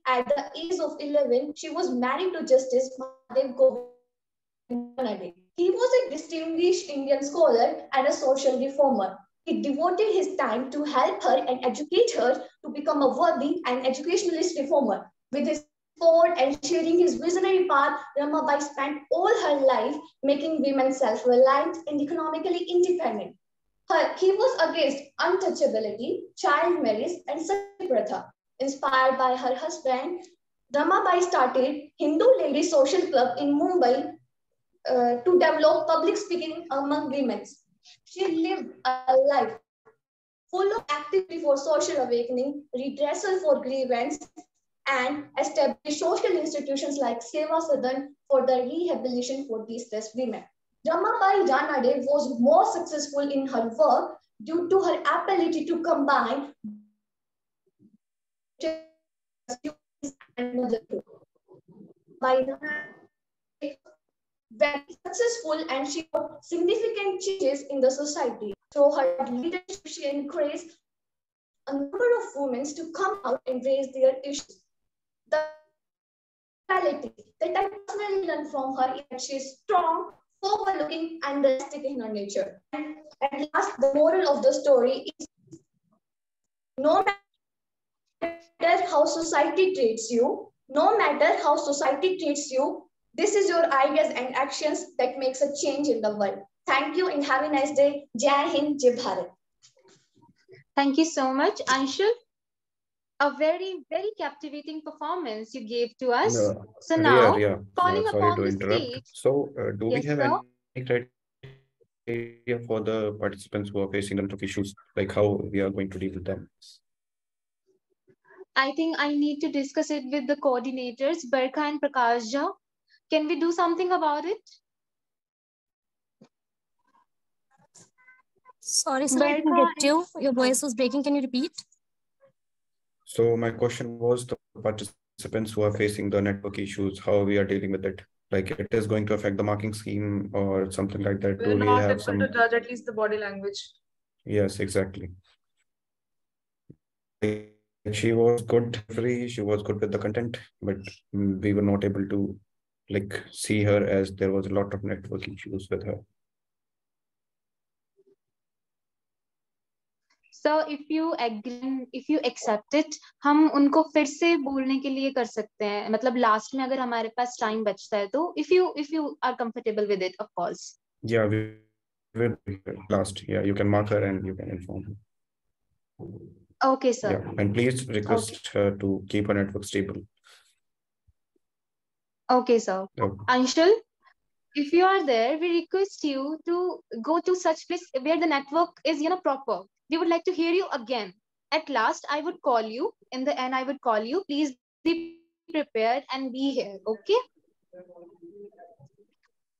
At the age of 11, she was married to Justice Mahadev Govind. He was a distinguished Indian scholar and a social reformer. He devoted his time to help her and educate her to become a worthy and educationalist reformer. With his support and sharing his visionary path, Ramabai spent all her life making women self-reliant and economically independent. He was against untouchability, child marriage, and sati pratha. Inspired by her husband, Ramabai started Hindu Lady Social Club in Mumbai to develop public speaking among women. She lived a life full of activity for social awakening, redressal for grievance, and established social institutions like Seva Sadan for the rehabilitation for distressed women. Ramabai Ranade was more successful in her work due to her ability to combine and motherhood. By very successful and she brought significant changes in the society. Through her leadership, she encouraged a number of women to come out and raise their issues. The quality that I personally learned from her is that she is strong, forward-looking, and realistic in her nature. And at last, the moral of the story is no matter how society treats you, no matter how society treats you, this is your ideas and actions that makes a change in the world. Thank you and have a nice day. Jai Hind, Jai Bharat. Thank you so much, Anshul. A very, very captivating performance you gave to us. So now, calling Sorry upon to the interrupt. stage. So, do we Yes, have sir? any criteria for the participants who are facing the network issues, like how we are going to deal with them? I think I need to discuss it with the coordinators, Barkha and Prakashja. Can we do something about it? Sorry, sir, I didn't get you. Your voice was breaking. Can you repeat? So my question was the participants who are facing the network issues, how we are dealing with it. Like it is going to affect the marking scheme or something like that. We're not able to judge at least the body language. Yes, exactly. She was good, free, she was good with the content, but we were not able to like see her as there was a lot of network issues with her. So if you agree, if you accept it, हम उनको फिर से बोलने के लिए कर सकते हैं. मतलब last में अगर हमारे पास time बचता है तो if you are comfortable with it, of course. Yeah, we will last. Yeah, you can mark her and you can inform her. Okay, sir. Yeah, and please request her to keep her network stable. Okay, sir. Okay. Anshul, if you are there, we request you to go to such place where the network is, proper. We would like to hear you again. At last, I would call you. In the end, I would call you. Please be prepared and be here, okay?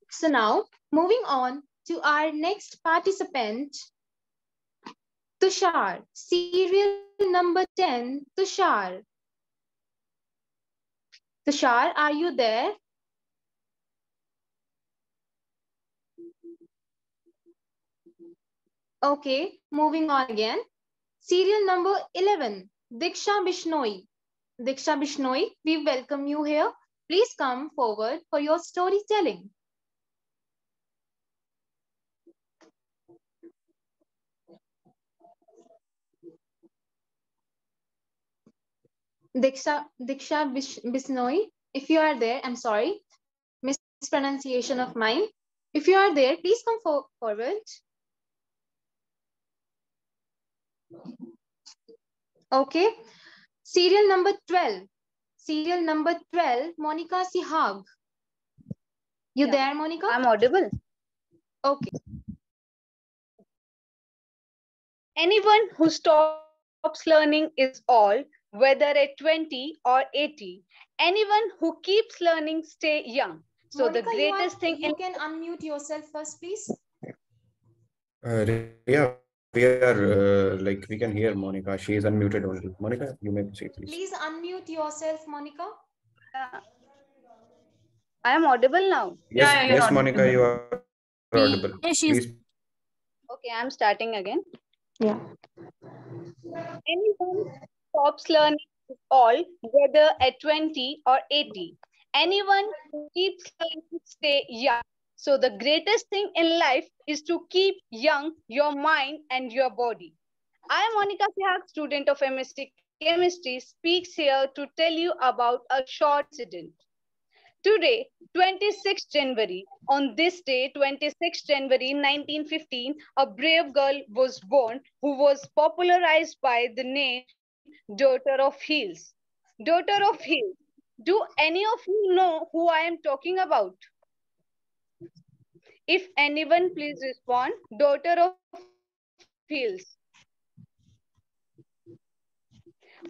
So now, moving on to our next participant, Tushar, serial number 10, Tushar. Tushar, are you there? Okay, moving on again. Serial number 11, Diksha Bishnoi. Diksha Bishnoi, we welcome you here. Please come forward for your storytelling. Diksha Bishnoi, if you are there, I'm sorry, mispronunciation of mine. If you are there, please come forward. Okay. Serial number 12. Serial number 12, Monica Sihag. You there, Monica? I'm audible. Okay. Anyone who stops learning is all, whether at 20 or 80. Anyone who keeps learning stay young. So Monica, the greatest thing you can unmute yourself first, please. Yeah, we are like we can hear Monica. She is unmuted only. Monica, you may say please. Please unmute yourself, Monica. I am audible now. Yes, yes, Monica, you are audible. Please. Okay, I'm starting again. Yeah. Anyone who stops learning is all, whether at 20 or 80. Anyone who keeps learning stay young. So the greatest thing in life is to keep young your mind and your body. I am Monica Sihag, student of MSc Chemistry, speaks here to tell you about a short incident. Today, 26th January, on this day, 26th January 1915, a brave girl was born who was popularized by the name Daughter of Hills. Daughter of Hills. Do any of you know who I am talking about? If anyone, please respond. Daughter of Hills.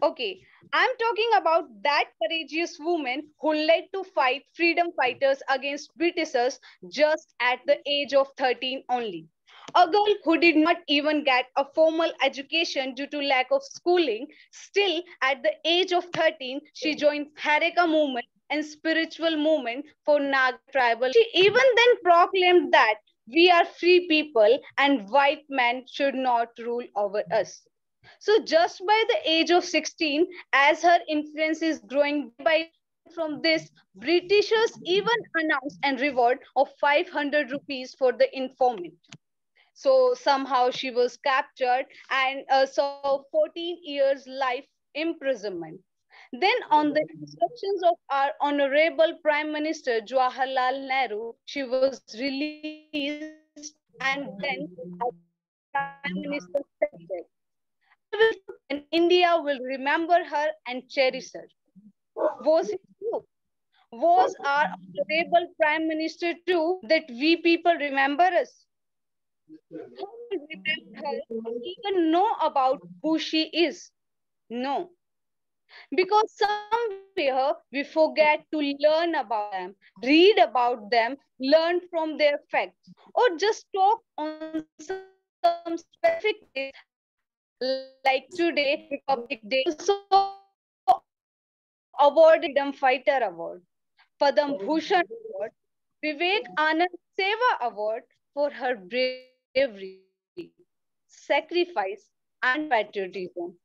Okay, I'm talking about that courageous woman who led to fight freedom fighters against Britishers just at the age of 13 only. A girl who did not even get a formal education due to lack of schooling, still at the age of 13, she joined Hareka movement and spiritual movement for Naga tribal. She even then proclaimed that we are free people and white men should not rule over us. So just by the age of 16, as her influence is growing day by day, and from this, Britishers even announced a reward of 500 rupees for the informant. So somehow she was captured and saw 14 years life imprisonment. Then on the instructions of our honorable Prime Minister Jawaharlal Nehru, she was released and then our Prime Minister said that I will forget and India will remember her and cherish her. Was it true? Was our honorable Prime Minister true that we people remember us? Who will remember her or even know about who she is? No. Because somewhere we forget to learn about them, read about them, learn from their facts, or just talk on some specific days like today, Republic Day. Also awarded Freedom Fighter Award, Padam Bhushan Award, Vivek Anand Seva Award for her bravery, sacrifice, and patriotism.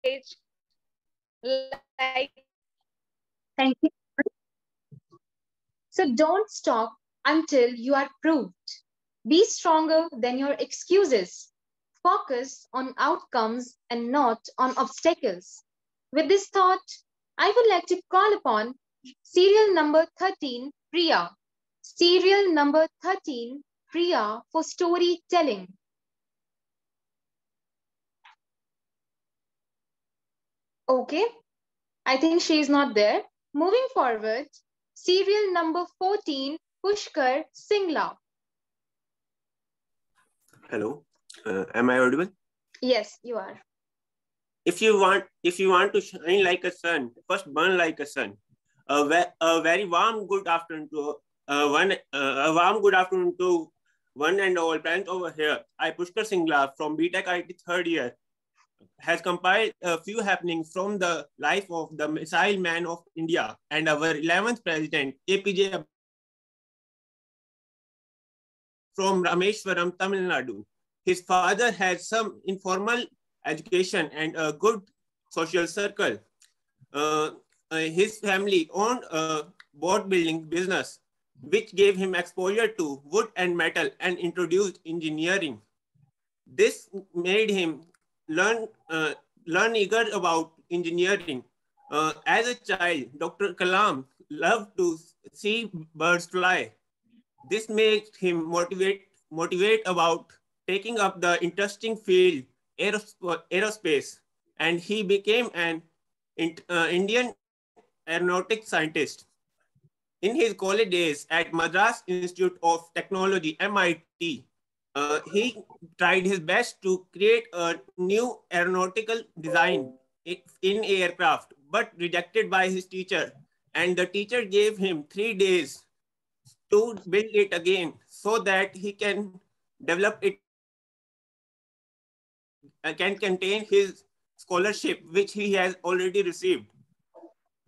Age like Thank you. So don't stop until you are proved. Be stronger than your excuses. Focus on outcomes and not on obstacles. With this thought, I would like to call upon serial number 13, Priya. Serial number 13, Priya, for storytelling. Okay, I think she is not there. Moving forward, serial number 14, Pushkar Singla. Hello, am I audible? Yes, you are. If you want to shine like a sun, first burn like a sun. A very warm good afternoon to a warm good afternoon to one and all present over here. I Pushkar Singla from BTech IT third year has compiled a few happenings from the life of the missile man of India and our 11th president APJ from Rameshwaram, Tamil Nadu. His father had some informal education and a good social circle. His family owned a boat building business, which gave him exposure to wood and metal and introduced engineering. This made him learn eager about engineering. As a child, Dr. Kalam loved to see birds fly. This made him motivate about taking up the interesting field aerospace, and he became an Indian aeronautic scientist. In his college days at Madras Institute of Technology, MIT, he tried his best to create a new aeronautical design in aircraft, but rejected by his teacher. And the teacher gave him 3 days to build it again so that he can develop it, can contain his scholarship, which he has already received.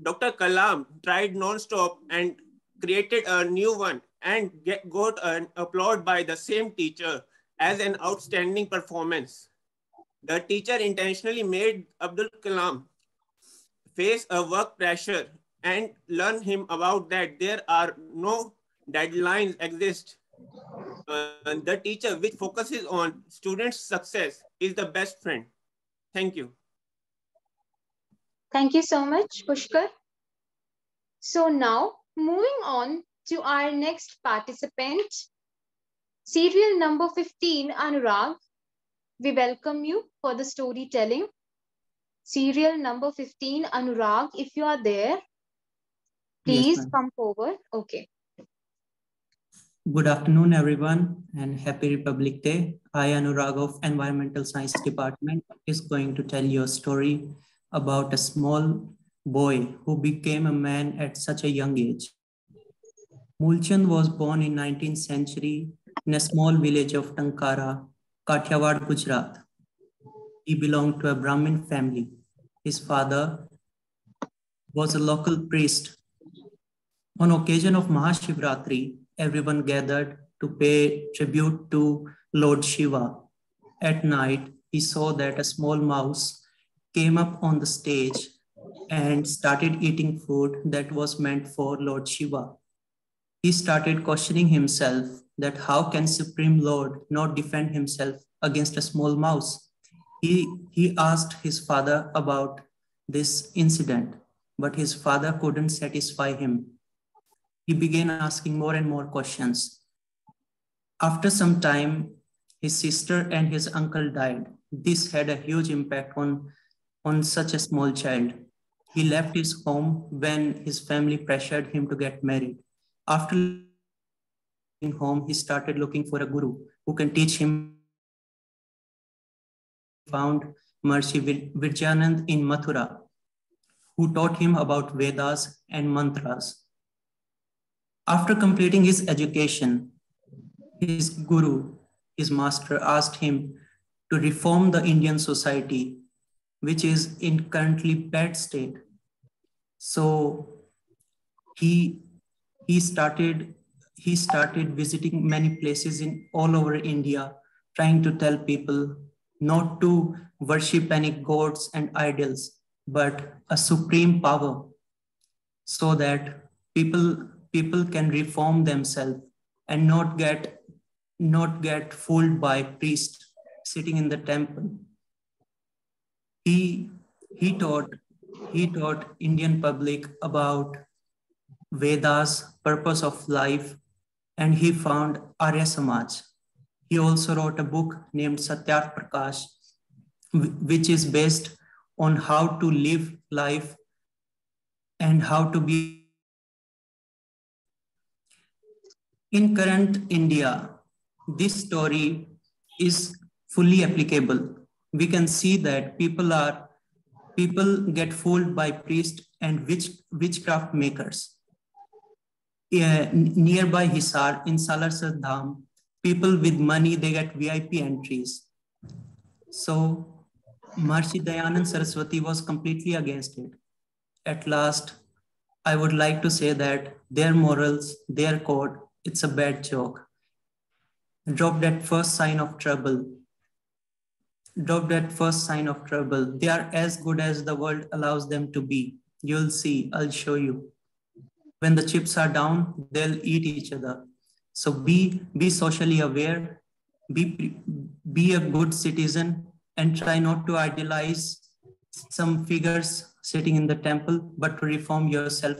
Dr. Kalam tried non-stop and created a new one and got an applaud by the same teacher as an outstanding performance. The teacher intentionally made Abdul Kalam face a work pressure and learn him about that there are no deadlines exist. The teacher which focuses on students' success is the best friend. Thank you. Thank you so much, Pushkar. So now, moving on to our next participant, serial number 15, Anurag. We welcome you for the storytelling. Serial number 15, Anurag, if you are there, please Yes, come forward. Okay. good afternoon, everyone, and happy Republic Day. I, Anurag of Environmental Science Department, is going to tell you a story about a small boy who became a man at such a young age. Mulchand was born in 19th century in a small village of Tankara, Kathiawad, Gujarat. He belonged to a Brahmin family. His father was a local priest. On occasion of Mahashivratri, everyone gathered to pay tribute to Lord Shiva. At night, he saw that a small mouse came up on the stage and started eating food that was meant for Lord Shiva. He started questioning himself that how can Supreme Lord not defend himself against a small mouse? He asked his father about this incident, but his father couldn't satisfy him. He began asking more and more questions. After some time, his sister and his uncle died. This had a huge impact on such a small child. He left his home when his family pressured him to get married. After leaving home, he started looking for a guru who can teach him. He found Maharishi Virjanand in Mathura, who taught him about Vedas and mantras. After completing his education, his guru, his master, asked him to reform the Indian society, which is in currently bad state. So he started visiting many places in all over India, trying to tell people not to worship any gods and idols, but a supreme power, so that people can reform themselves and not get fooled by priests sitting in the temple. He taught Indian public about Vedas, purpose of life, and he found Arya Samaj. He also wrote a book named Satyarth Prakash, which is based on how to live life and how to be. In current India, this story is fully applicable. We can see that people get fooled by priests and witchcraft makers. Nearby Hisar in Salarsar Dham, people with money, they get VIP entries. So Maharishi Dayanand Saraswati was completely against it. At last, I would like to say that their morals, their code, it's a bad joke. Drop that first sign of trouble. Drop that first sign of trouble. They are as good as the world allows them to be. You'll see, I'll show you. When the chips are down, they'll eat each other. So be socially aware, be a good citizen, and try not to idolize some figures sitting in the temple, but to reform yourself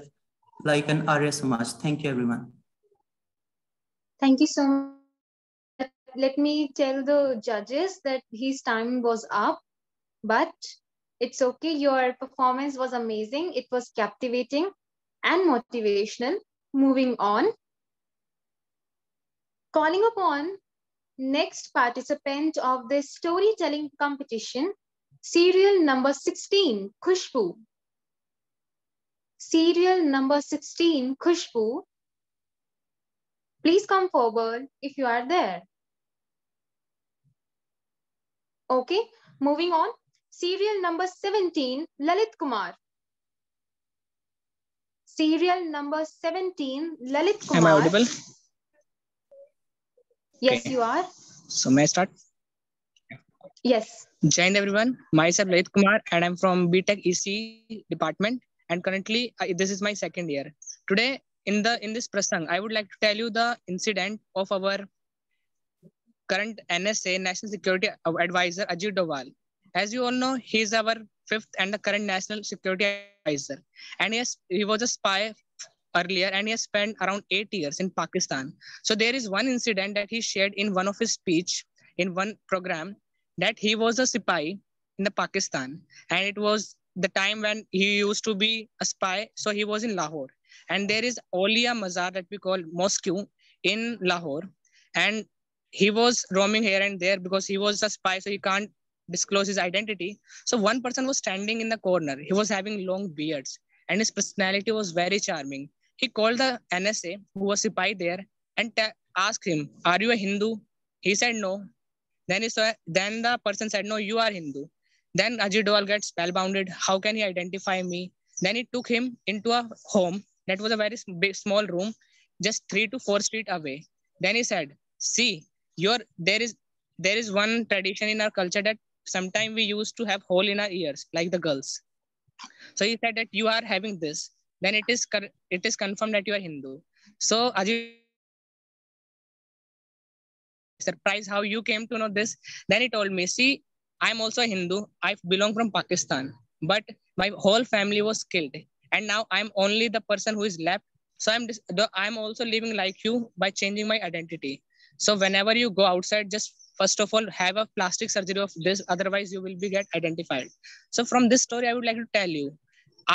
like an Arya Samaj. Thank you, everyone. Thank you so much. Let me tell the judges that his time was up, but it's okay. Your performance was amazing. It was captivating and motivational. Moving on. Calling upon next participant of this storytelling competition, serial number 16, Khushbu. Serial number 16, Khushbu. Please come forward if you are there. Okay, moving on. Serial number 17, Lalit Kumar. Serial number 17, Lalit Kumar. Am I audible? Yes, you are. So may I start? Yes. Jai Hind everyone. Myself Lalit Kumar and I'm from BTech EC department and currently this is my second year. Today in this prasang I would like to tell you the incident of our current NSA National Security Advisor Ajit Doval. As you all know, he is our fifth and the current National Security Advisor, and he was a spy earlier and he has spent around 8 years in Pakistan. So there is one incident that he shared in one of his speech in one program that he was a sipai in the Pakistan, and it was the time when he used to be a spy. So he was in Lahore, and there is only a mazar that we call mosque in Lahore, and he was roaming here and there because he was a spy, so he can't disclose his identity. So one person was standing in the corner. He was having long beards and his personality was very charming. He called the NSA who was Sipai there and asked him, "Are you a Hindu?" He said no. Then the person said, "No, you are Hindu." Then Ajit Doval gets spellbounded. How can he identify me? Then he took him into a home that was a very small room, just 3 to 4 street away. Then he said, "See, there is one tradition in our culture that sometimes we used to have hole in our ears, like the girls. So he said that you are having this. Then it is confirmed that you are Hindu." So Ajit surprised how you came to know this. Then he told me, "See, I'm also a Hindu. I belong from Pakistan, but my whole family was killed, and now I'm only the person who is left. So I'm also living like you by changing my identity. So whenever you go outside, just first of all have a plastic surgery of this, otherwise you will be get identified." So from this story, I would like to tell you,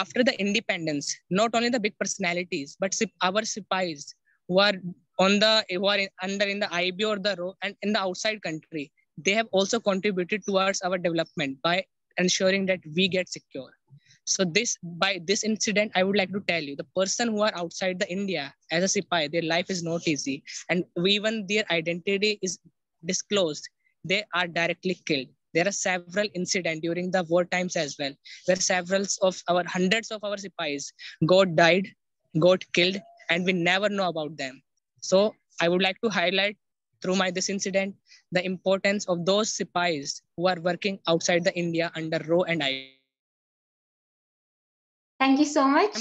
after the independence, not only the big personalities, but our sipais who are under in the IB or the RO and in the outside country, they have also contributed towards our development by ensuring that we get secure. So by this incident, I would like to tell you, the person who are outside the India as a sipai, their life is not easy, and even their identity is disclosed, they are directly killed. There are several incidents during the war times as well, where hundreds of our sipais got killed, and we never know about them. So I would like to highlight through this incident the importance of those sipais who are working outside the India under RO and I. Thank you so much.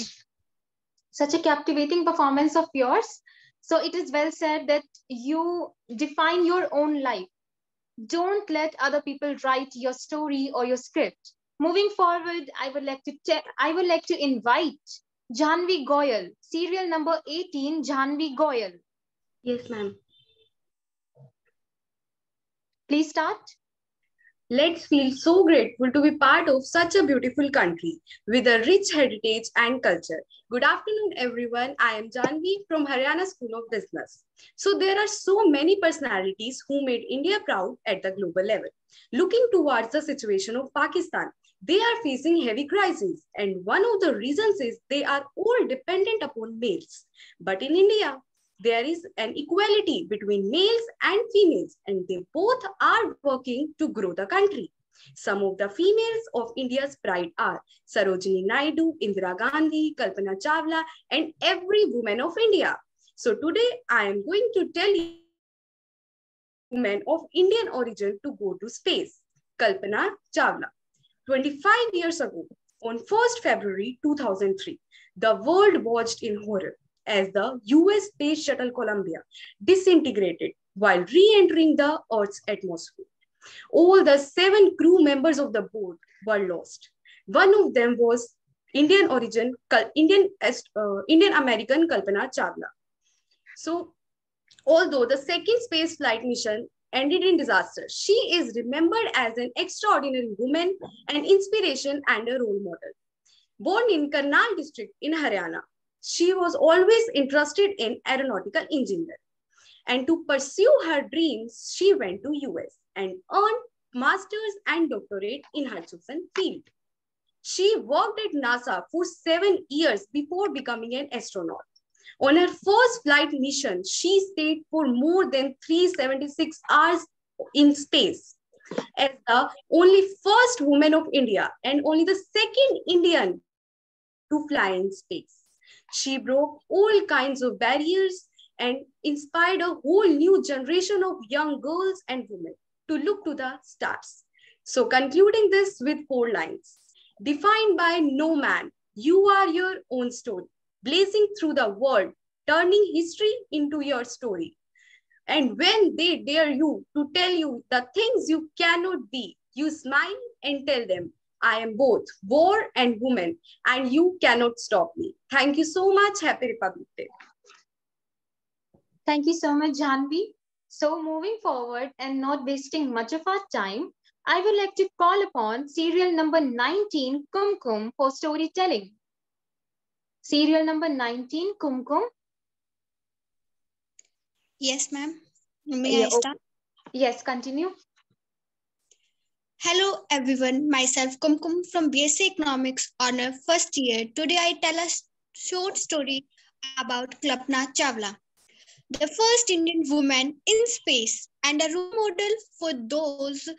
Such a captivating performance of yours. So it is well said that you define your own life. Don't let other people write your story or your script. Moving forward, I would like to invite Janvi Goyal, serial number 18, Janvi Goyal. Yes, ma'am. Please start. Let's feel so grateful to be part of such a beautiful country with a rich heritage and culture. Good afternoon, everyone. I am Janvi from Haryana School of Business. So there are so many personalities who made India proud at the global level. Looking towards the situation of Pakistan, they are facing heavy crises, and one of the reasons is they are all dependent upon males. But in India, there is an equality between males and females, and they both are working to grow the country. Some of the females of India's pride are Sarojini Naidu, Indira Gandhi, Kalpana Chawla, and every woman of India. So today I am going to tell you women of Indian origin to go to space. Kalpana Chawla. 25 years ago, on 1st February 2003, the world watched in horror as the US Space Shuttle Columbia disintegrated while re-entering the Earth's atmosphere. All the 7 crew members of the boat were lost. One of them was Indian American Kalpana Chawla. So, although the second space flight mission ended in disaster, she is remembered as an extraordinary woman, an inspiration and a role model. Born in Karnal district in Haryana, she was always interested in aeronautical engineering. And to pursue her dreams, she went to US and earned master's and doctorate in her chosen field. She worked at NASA for 7 years before becoming an astronaut. On her first flight mission, she stayed for more than 376 hours in space. As the only first woman of India and only the second Indian to fly in space, she broke all kinds of barriers and inspired a whole new generation of young girls and women to look to the stars. So concluding this with 4 lines. Defined by no man, you are your own story, blazing through the world, turning history into your story. And when they dare you to tell you the things you cannot be, you smile and tell them, I am both war and woman, and you cannot stop me. Thank you so much. Happy Republic Day. Thank you so much, Janvi. So moving forward and not wasting much of our time, I would like to call upon serial number 19, Kumkum, for storytelling. Serial number 19, Kumkum. Yes, ma'am. May I start? Yes, continue. Hello, everyone. Myself, Kumkum from BSc Economics Honor first year. Today, I tell a short story about Kalpana Chawla, the first Indian woman in space and a role model for those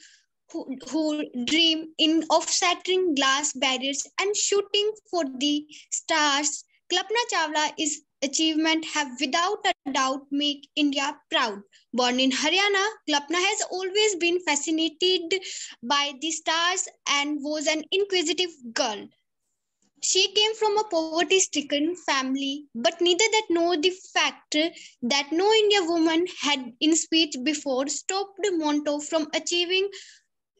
who dream of shattering glass barriers and shooting for the stars. Kalpana Chawla's achievement have without a doubt make India proud. Born in Haryana, Kalpana has always been fascinated by the stars and was an inquisitive girl. She came from a poverty-stricken family, but neither that nor the fact that no Indian woman had in speech before stopped Monto from achieving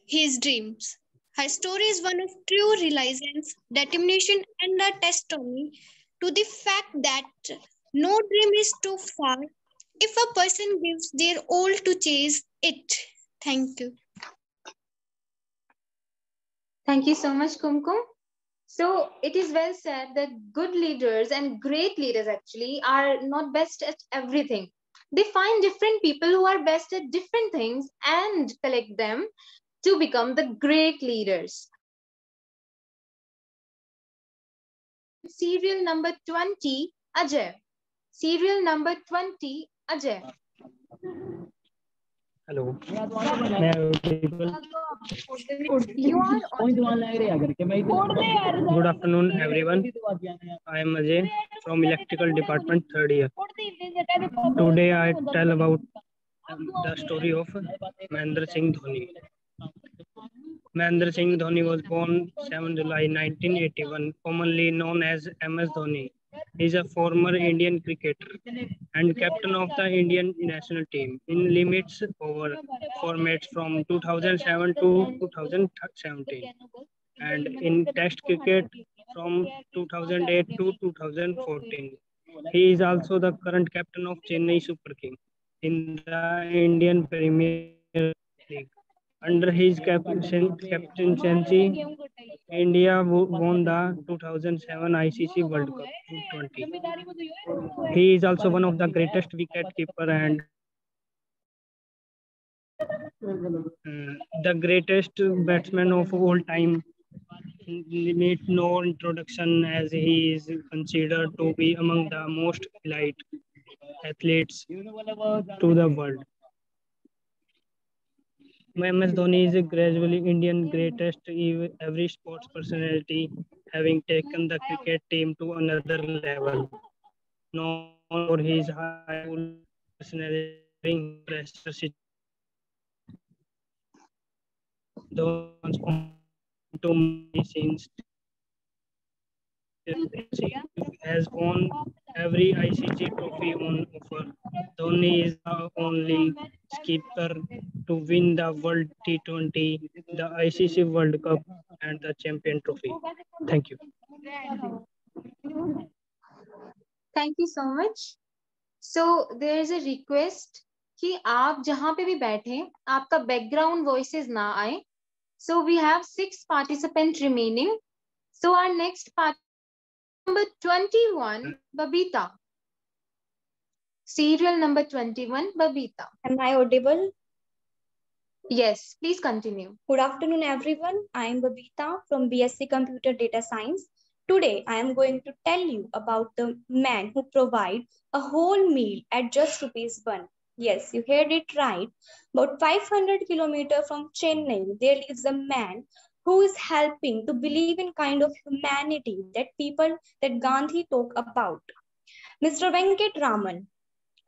his dreams. Her story is one of true resilience, determination, and a testimony to the fact that no dream is too far if a person gives their all to chase it. Thank you. Thank you so much, Kumkum. So it is well said that good leaders and great leaders actually are not best at everything. They find different people who are best at different things and collect them to become the great leaders. Serial number 20, Ajay. Serial number 20, Ajay. Hello. Good afternoon, everyone. I am Ajay from Electrical Department, third year. Today I tell about the story of Mahendra Singh Dhoni. Mahendra Singh Dhoni was born 7 July 1981, commonly known as MS Dhoni. He is a former Indian cricketer and captain of the Indian national team in limits over formats from 2007 to 2017 and in Test cricket from 2008 to 2014. He is also the current captain of Chennai Super King in the Indian Premier League. Under his captaincy, India won the 2007 ICC World Cup T20. He is also one of the greatest wicket-keeper and the greatest batsman of all time. Need no introduction as he is considered to be among the most elite athletes to the world. MS Dhoni is gradually Indian greatest every sports personality, having taken the cricket team to another level. Known for his high personality during pressure situations, to many scenes has won every ICC trophy on offer. Dhoni is the only skipper to win the World T20, the ICC World Cup, and the Champion Trophy. Thank you. Thank you so much. So there is a request कि आप जहाँ पे भी बैठे आपका background voices ना आए. So we have 6 participants remaining. So our next part number 21, Babita. Serial number 21, Babita. Am I audible? Yes, please continue. Good afternoon, everyone. I am Babita from BSc Computer Data Science. Today, I am going to tell you about the man who provides a whole meal at just ₹1. Yes, you heard it right. About 500 kilometers from Chennai, there lives a man who is helping to believe in kind of humanity that Gandhi talk about. Mr. Venkat Raman.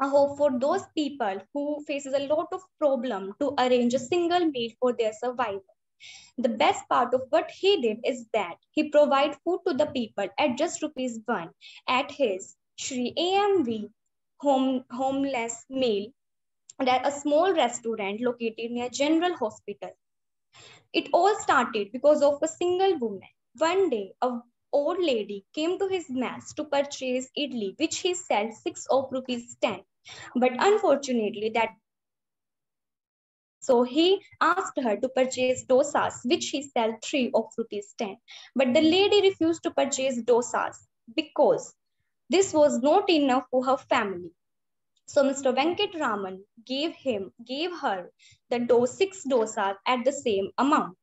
a hope for those people who faces a lot of problem to arrange a single meal for their survival. The best part of what he did is that he provided food to the people at just rupees 1 at his Shri AMV homeless meal at a small restaurant located near General Hospital. It all started because of a single woman. One day, a old lady came to his mess to purchase idli, which he sold 6 of rupees 10. But unfortunately, that so he asked her to purchase dosas, which he sold 3 of rupees 10. But the lady refused to purchase dosas because this was not enough for her family. So Mr. Venkat Raman gave her the 6 dosas at the same amount.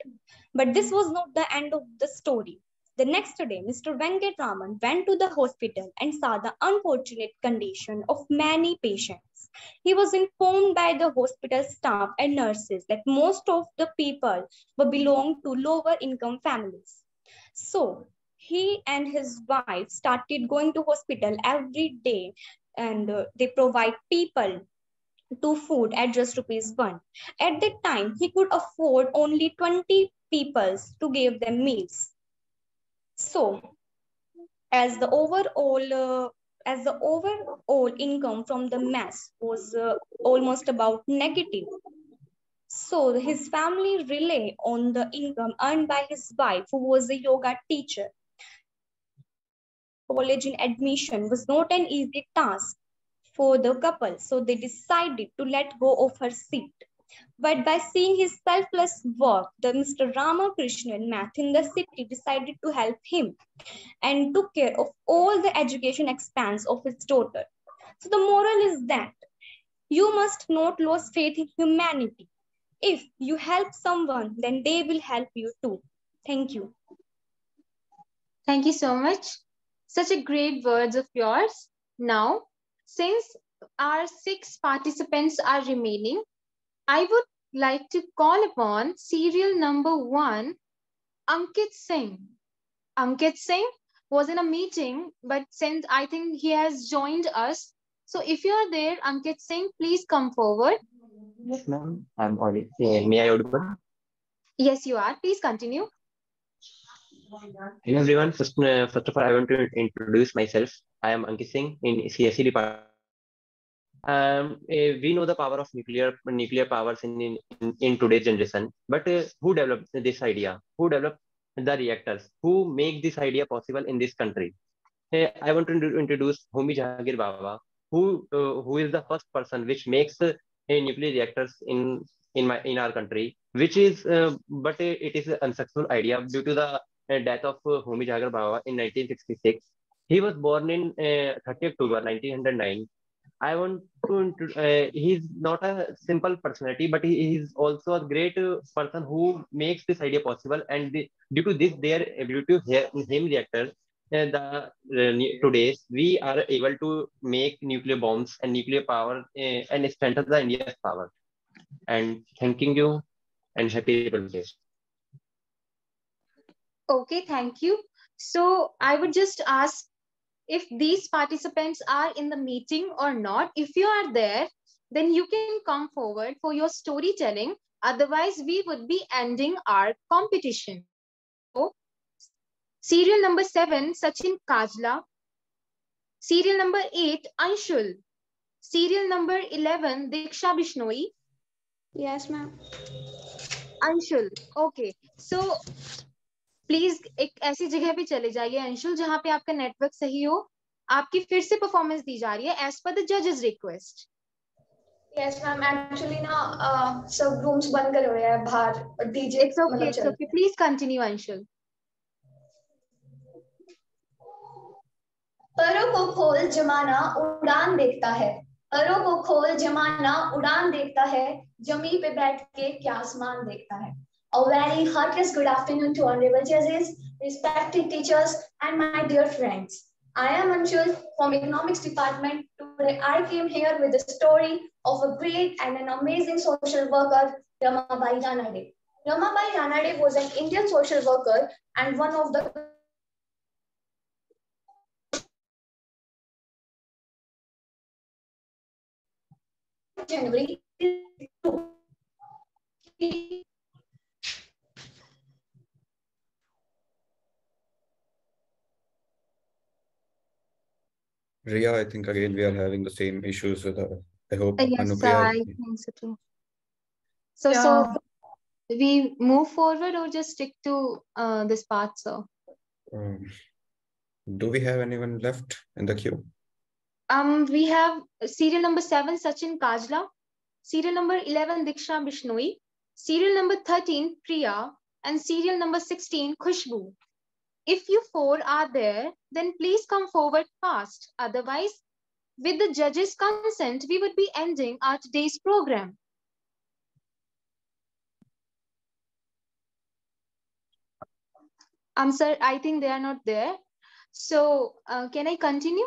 But this was not the end of the story. The next day, Mr. Venkat Raman went to the hospital and saw the unfortunate condition of many patients. He was informed by the hospital staff and nurses that most of the people belonged to lower income families. So he and his wife started going to hospital every day, and they provide people to food at just rupees 1. At that time, he could afford only 20 people to give them meals. So, as the overall income from the mess was almost about negative, so his family rely on the income earned by his wife, who was a yoga teacher. College in admission was not an easy task for the couple, so they decided to let go of her seat. But by seeing his selfless work, the Mr. Ramakrishnan Math in the city decided to help him and took care of all the education expense of his daughter. So the moral is that you must not lose faith in humanity. If you help someone, then they will help you too. Thank you. Thank you so much. Such a great words of yours. Now, since our 6 participants are remaining, I would like to call upon serial number 1, Ankit Singh. Ankit Singh was in a meeting, but since I think he has joined us, so if you are there, Ankit Singh, please come forward. Yes, ma'am. I'm audible. May I audible? Yes, you are. Please continue. Hello, everyone. First of all, I want to introduce myself. I am Ankit Singh in CSE department. We know the power of nuclear powers in today's generation. But who developed this idea? Who developed the reactors? Who make this idea possible in this country? I want to introduce Homi Jahangir Baba, who is the first person which makes nuclear reactors in our country, which is but it is an unsuccessful idea due to the death of Homi Jahangir Baba in 1966. He was born in 30 October 1909. I want to. He's not a simple personality, but he is also a great person who makes this idea possible. And due to this, their ability to him reactors, today we are able to make nuclear bombs and nuclear power and strengthen the India's power. And thanking you and happy Republic Day. Okay, thank you. So I would just ask if these participants are in the meeting or not. If you are there, then you can come forward for your storytelling. Otherwise, we would be ending our competition. So, serial number 7, Sachin Kajla. Serial number 8, Anshul. Serial number 11, Diksha Bishnoi. Yes, ma'am. Anshul. Okay. So, please एक ऐसी जगह पे चले जाइए अंशुल जहां पे आपका network सही हो. आपकी फिर से परफॉर्मेंस दी जा रही है एज पर द जजेस रिक्वेस्ट. यस मैम एक्चुअली ना सब रूम्स बंद करे हुए हैं बाहर DJ. It's okay please continue Anshul. परों को खोल जमाना उड़ान देखता है. परों को खोल जमाना उड़ान देखता है. जमी पे बैठ के क्या आसमान देखता है. A very heartiest good afternoon to honorable judges, respected teachers, and my dear friends. I am Anshul from Economics Department. Today I came here with the story of a great and an amazing social worker, Ramabai Ranade. Ramabai Ranade was an Indian social worker and one of the January is true. Ria, I think again we are having the same issues with her. I hope Yes, Anupriya. I think so too. So, Yeah. we move forward or just stick to this part, sir? Um, do we have anyone left in the queue? We have serial number 7, Sachin Kajla, serial number 11, Diksha Bishnoi, serial number 13, Priya, and serial number 16, Khushbu. If you four are there, then please come forward fast. Otherwise, with the judges' consent, we would be ending our today's program. Sir, I think they are not there. So, can I continue?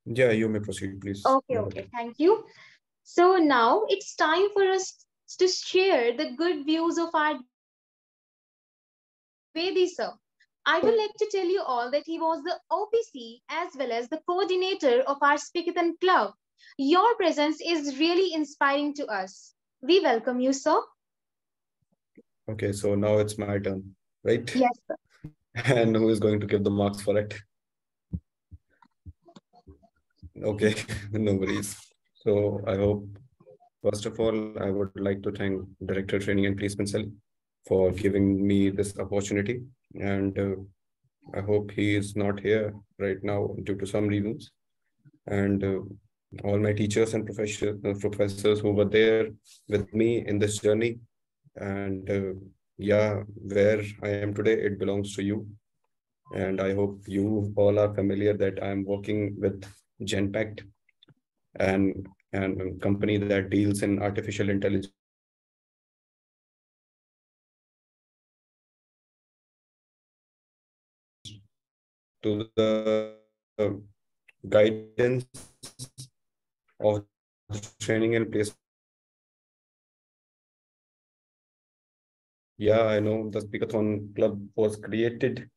Yeah, you may proceed, please. Okay, thank you. So now it's time for us to share the good views of our Vedi sir. I would like to tell you all that he was the OPC as well as the coordinator of our Speakathon Club. Your presence is really inspiring to us. We welcome you, sir. Okay, so now it's my turn, right? Yes, sir. And who is going to give the marks for it? Okay, no worries. So I hope, first of all, I would like to thank Director Training and Placement Cell for giving me this opportunity. And I hope he is not here right now due to some reasons. And all my teachers and professors who were there with me in this journey. And yeah, where I am today, it belongs to you. And I hope you all are familiar that I am working with Genpact, and a company that deals in artificial intelligence to the guidance of training and placement. Yeah, I know the Speakathon Club was created.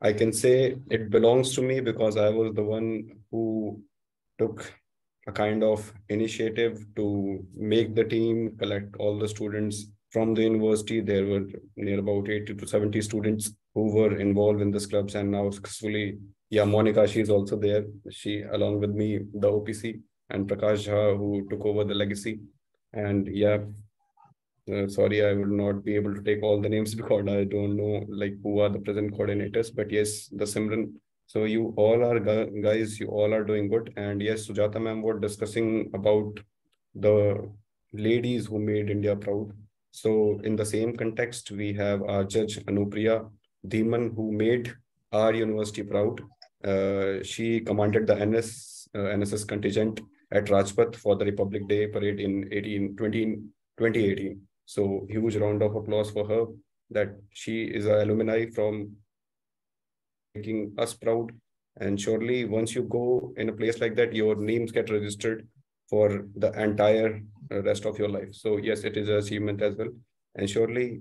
I can say it belongs to me because I was the one who took a kind of initiative to make the team, collect all the students from the university. There were near about 80 to 70 students who were involved in this clubs, and now successfully, yeah, Monica, she's also there. She, along with me, the OPC, and Prakash Jha, who took over the legacy. And yeah, sorry, I will not be able to take all the names because I don't know like who are the present coordinators. But yes, the Simran. So you all are guys, you all are doing good. And yes, Sujata ma'am was discussing about the ladies who made India proud. So in the same context, we have our judge Anupriya Dhiman, who made our university proud. She commanded the NSS contingent at Rajpath for the Republic Day parade in 2018. So huge round of applause for her, that she is an alumni from making us proud. And surely once you go in a place like that, your names get registered for the entire rest of your life. So yes, it is an achievement as well. And surely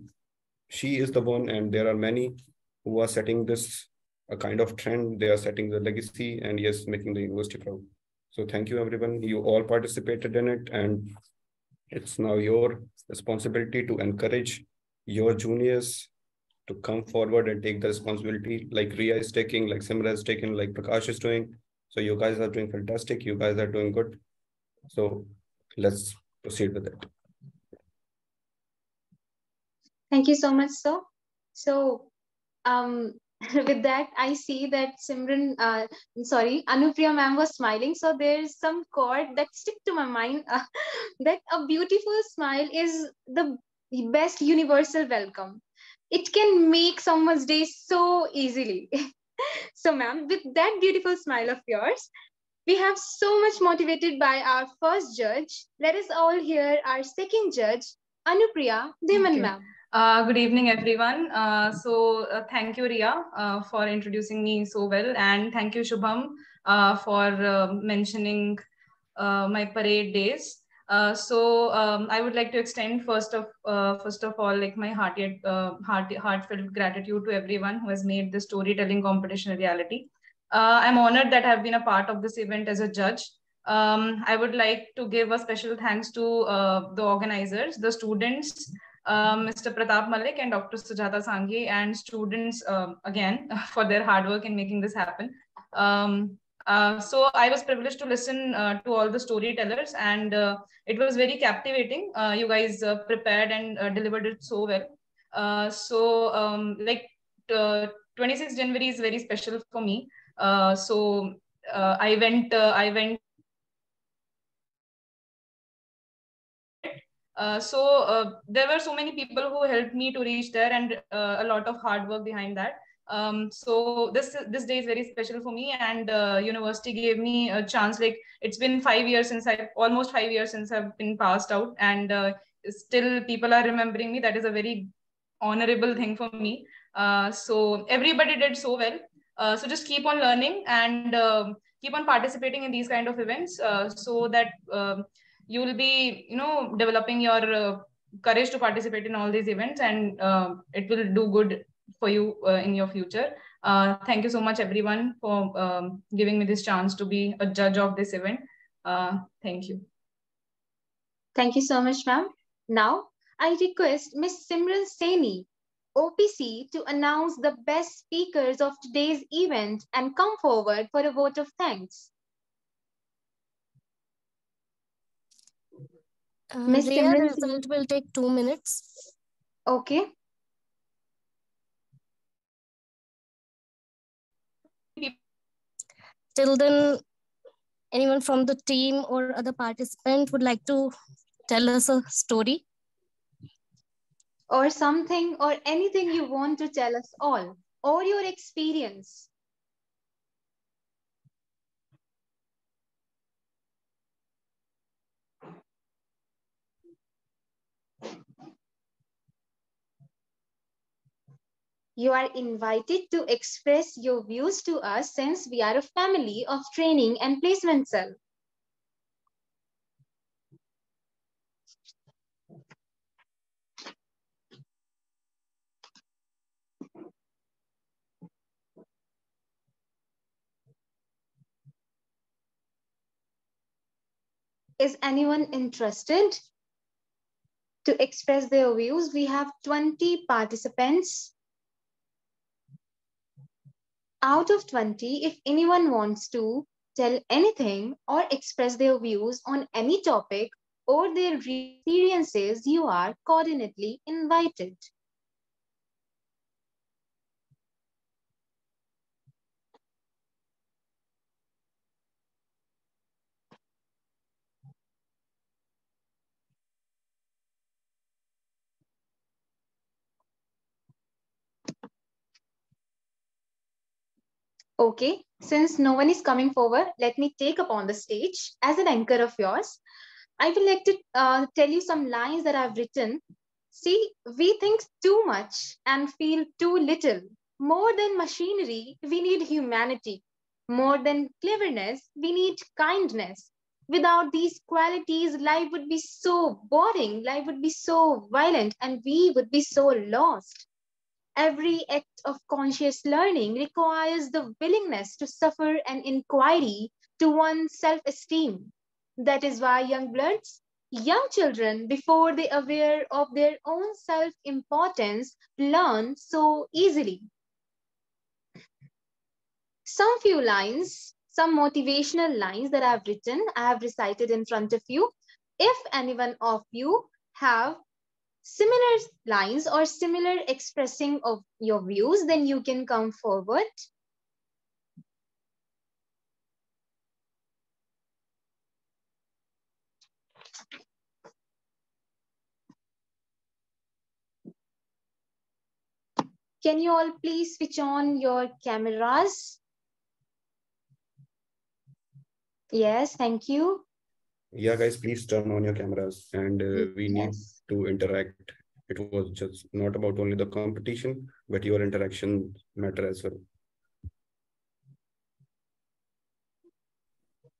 she is the one, and there are many who are setting this a kind of trend. They are setting the legacy and yes, making the university proud. So thank you everyone. You all participated in it, and it's now your responsibility to encourage your juniors to come forward and take the responsibility like Ria is taking, like Simra is taking, like Prakash is doing. So you guys are doing fantastic. You guys are doing good. So let's proceed with it. Thank you so much, sir. So, with that, I see that Anupriya ma'am was smiling. So there's some chord that stick to my mind, that a beautiful smile is the best universal welcome. It can make someone's day so easily. So, ma'am, with that beautiful smile of yours, we have so much motivated by our first judge. Let us all hear our second judge, Anupriya Dhiman ma'am. Good evening, everyone. Thank you, Ria, for introducing me so well, and thank you, Shubham, for mentioning my parade days. I would like to extend first of all, like my heartfelt gratitude to everyone who has made the storytelling competition a reality. I'm honored that I've been a part of this event as a judge. I would like to give a special thanks to the organizers, the students, Mr. Pratap Malik and Dr. Sujata Sanghi, and students again for their hard work in making this happen. So I was privileged to listen to all the storytellers, and it was very captivating. You guys prepared and delivered it so well. Like 26th January is very special for me. I went there were so many people who helped me to reach there, and a lot of hard work behind that. So this day is very special for me, and university gave me a chance. Like, it's been 5 years since almost 5 years since I've been passed out, and still people are remembering me. That is a very honorable thing for me. So everybody did so well. So just keep on learning and keep on participating in these kind of events, so that you will be, developing your courage to participate in all these events, and it will do good for you in your future. Thank you so much, everyone, for giving me this chance to be a judge of this event. Thank you. Thank you so much, ma'am. Now, I request Ms. Simran Saini, OPC, to announce the best speakers of today's event and come forward for a vote of thanks. Ms. Their Simran result will take 2 minutes. Okay. Till then, anyone from the team or other participant would like to tell us a story? Or something or anything you want to tell us all, or your experience. You are invited to express your views to us, since we are a family of training and placement cell. Is anyone interested to express their views? We have 20 participants. Out of 20, if anyone wants to tell anything or express their views on any topic or their experiences, you are coordinately invited. Okay, since no one is coming forward, let me take upon the stage as an anchor of yours. I would like to tell you some lines that I've written. See, we think too much and feel too little. More than machinery, we need humanity. More than cleverness, we need kindness. Without these qualities, life would be so boring, life would be so violent, and we would be so lost. Every act of conscious learning requires the willingness to suffer an inquiry to one's self-esteem. That is why young bloods, young children, before they are aware of their own self-importance, learn so easily. Some few lines, some motivational lines that I've written, I have recited in front of you. If anyone of you have similar lines or similar expressing of your views, then you can come forward. Can you all please switch on your cameras? Yes, thank you. Yeah, guys, please turn on your cameras, and we need to interact. It was just not about only the competition, but your interaction matter as well.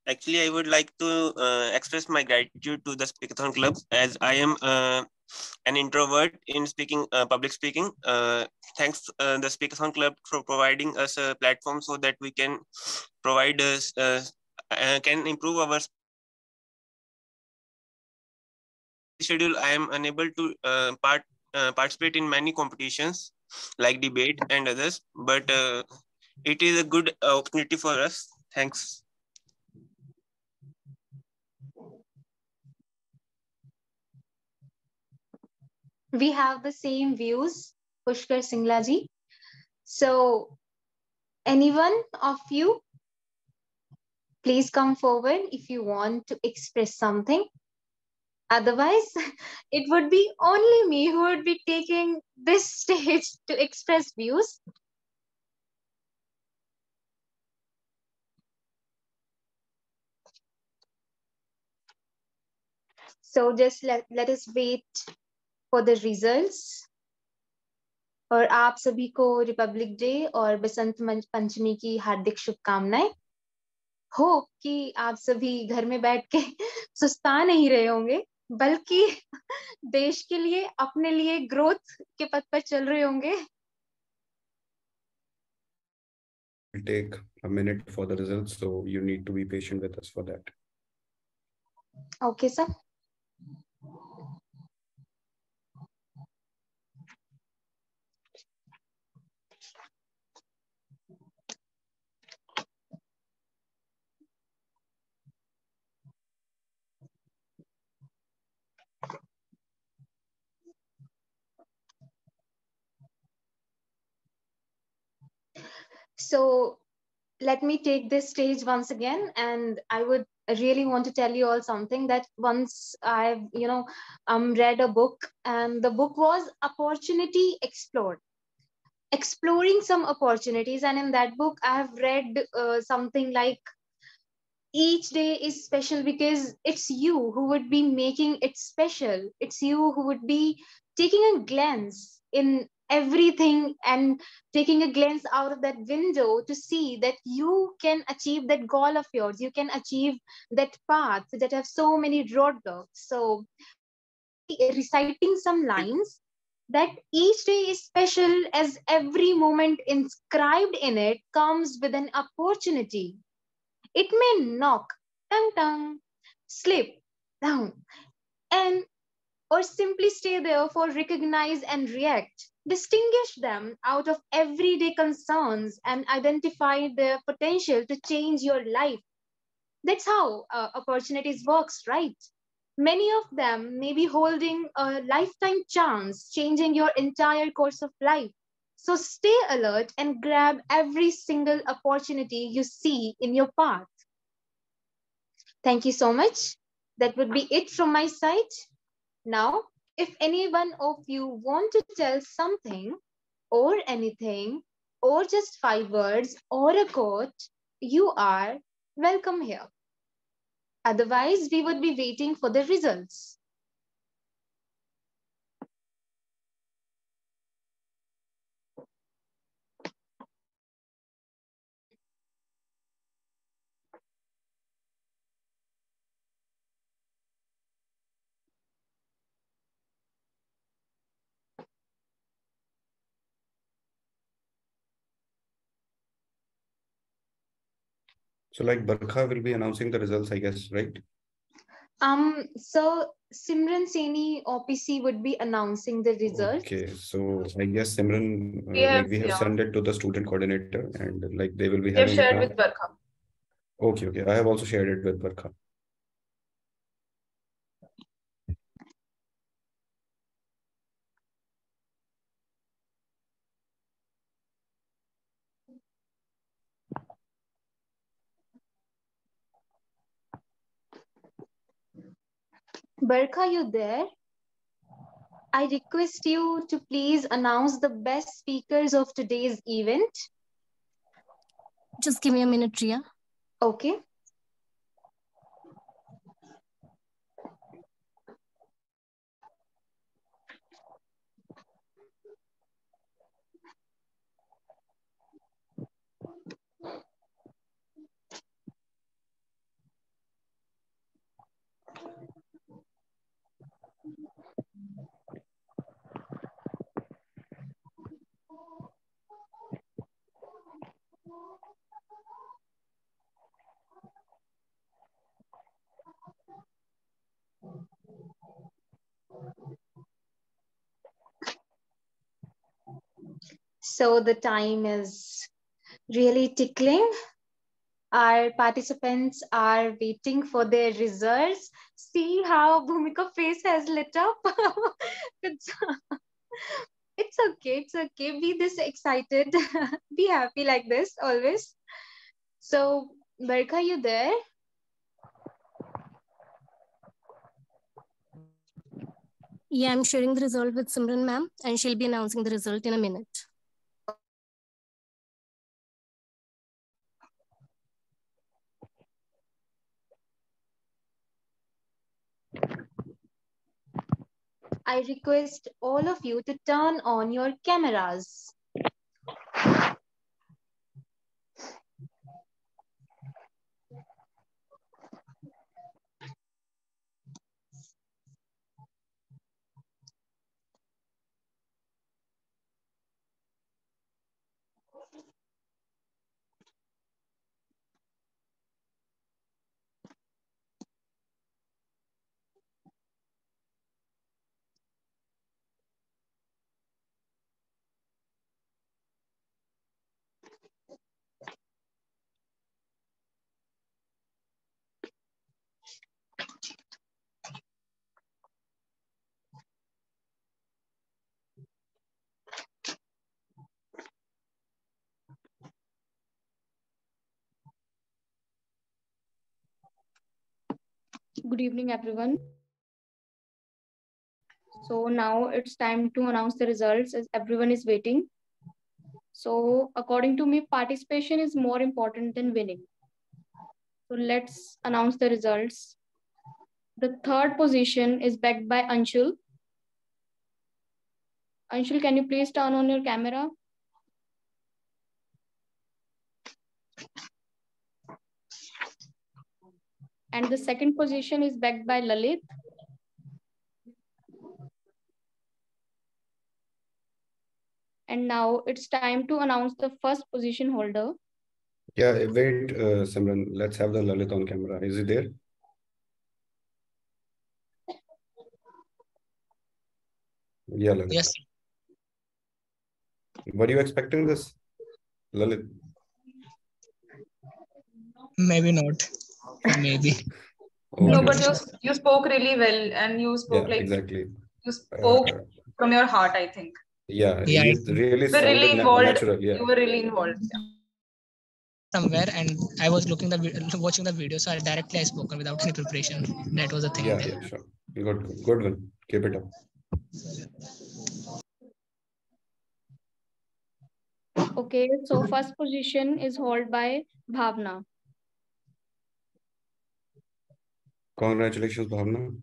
Actually, I would like to express my gratitude to the Speakathon Club, as I am an introvert in speaking, public speaking. Thanks the Speakathon Club for providing us a platform so that we can provide us, can improve our schedule, I am unable to participate in many competitions like debate and others, but it is a good opportunity for us. Thanks. We have the same views, Pushkar Singla ji. So, anyone of you, please come forward if you want to express something. Otherwise, it would be only me who would be taking this stage to express views. So just let us wait for the results. और आप सभी को Republic day और बसंत पंचमी की हार्दिक शुभकामनाएं। Hope कि आप सभी घर में बैठ के सुस्ता नहीं रहे होंगे, बल्कि देश के लिए, अपने लिए ग्रोथ के पथ पर चल रहे होंगे। It'll take a minute for the results, so you need to be patient with us for that. Okay, sir. So let me take this stage once again, and I would really want to tell you all something that once I've read a book, and the book was Opportunity Explored, exploring some opportunities. And in that book I have read something like each day is special because it's you who would be making it special. It's you who would be taking a glance in everything and taking a glance out of that window to see that you can achieve that goal of yours. You can achieve that path that have so many roadblocks. So I would be reciting some lines that each day is special as every moment inscribed in it comes with an opportunity. It may knock, tung tung, slip, down, and or simply stay there for recognize and react. Distinguish them out of everyday concerns and identify their potential to change your life. That's how opportunities works, right? Many of them may be holding a lifetime chance, changing your entire course of life. So stay alert and grab every single opportunity you see in your path. Thank you so much. That would be it from my side. Now, if any one of you want to tell something or anything, or just 5 words or a quote, you are welcome here. Otherwise, we would be waiting for the results. So like Barkha will be announcing the results, I guess, right? So Simran Saini OPC would be announcing the results. Okay, so I guess Simran, we have yeah. sent it to the student coordinator, and like they will be We have having shared it with now. Barkha. Okay, I have also shared it with Barkha. Barkha, you there? I request you to please announce the best speakers of today's event. Just give me a minute, Ria. Okay. So the time is really tickling. Our participants are waiting for their results. See how Bhumika's face has lit up. it's, it's okay. It's okay. Be this excited. Be happy like this always. So, Barka, you there? Yeah, I'm sharing the result with Simran ma'am, and she'll be announcing the result in a minute. I request all of you to turn on your cameras. Good evening, everyone. So now it's time to announce the results as everyone is waiting. So according to me, participation is more important than winning. So let's announce the results. The third position is backed by Anshul. Anshul, can you please turn on your camera? And the second position is backed by Lalit. And now it's time to announce the first position holder. Yeah, wait, Simran, let's have the Lalit on camera. Is he there? Yeah, Lalit. Yes. Were you expecting this, Lalit? Maybe not. Maybe. No, Okay. but you spoke really well, and you spoke Yeah, like exactly. you spoke from your heart, I think. Yeah, Yeah, you really You were sounded really involved. natural. Yeah. You were really involved. Yeah. somewhere, and I was watching the video, so I spoken without any preparation. That was the thing. Yeah, yeah, sure. Good one. Keep it up. Okay, so first position is held by Bhavna. Congratulations, Bhavna.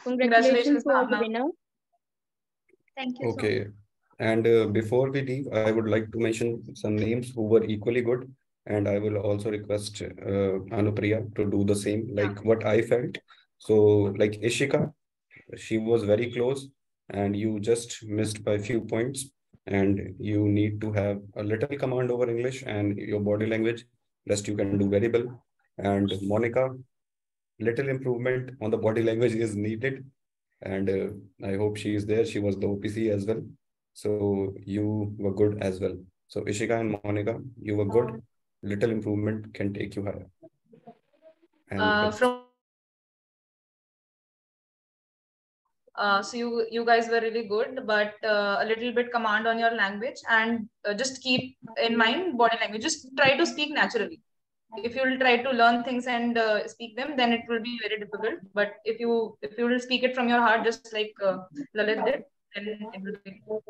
Congratulations to the winner. Thank you so much. Okay. And before we leave, I would like to mention some names who were equally good. And I will also request Anupriya to do the same, like what I felt. So, like Ishika, she was very close, and you just missed by a few points. And you need to have a little command over English and your body language. Rest you can do very well. And Monica, little improvement on the body language is needed. And I hope she is there. She was the OPC as well. So you were good as well. So Ishika and Monica, you were good. Little improvement can take you higher. And So you guys were really good, but a little bit command on your language, and just keep in mind body language. Just try to speak naturally. If you will try to learn things and speak them, then it will be very difficult. But if you will speak it from your heart, just like Lalit did, then it will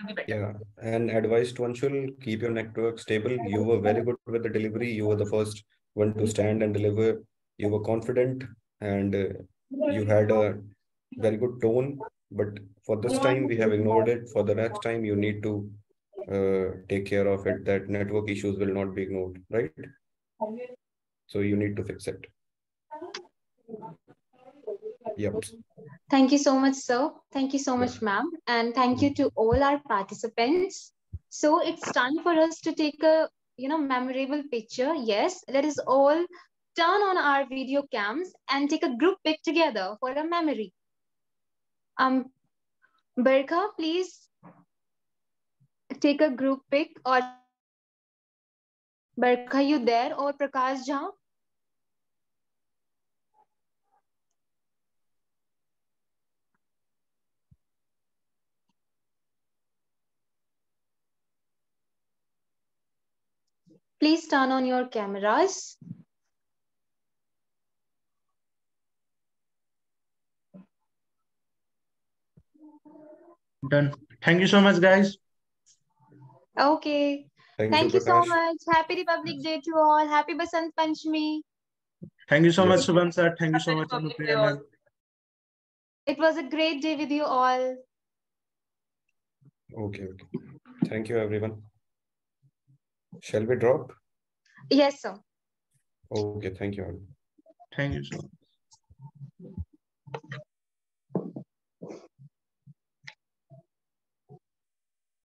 be better. yeah, and advice to Anshul, keep your network stable. You were very good with the delivery. You were the first one to stand and deliver. You were confident, and you had a very good tone. But for this time, we have ignored it. For the next time, you need to take care of it. That network issues will not be ignored, right? So you need to fix it. Yep. Thank you so much, sir. Thank you so much, ma'am. And thank you to all our participants. So it's time for us to take a memorable picture. Yes, let us all turn on our video cams and take a group pic together for a memory. Berkha, please take a group pic or Barkha, you there or Prakash Jha? Please turn on your cameras. Done. Thank you so much, guys. Okay. Thank you so much. Happy Republic Day to all. Happy Basant Panchami. Thank you so much, Shubham sir. Thank you so much, Anupriya ma'am. It was a great day with you all. Okay. Thank you, everyone. Shall we drop? Yes, sir. Okay, thank you. Thank you so much.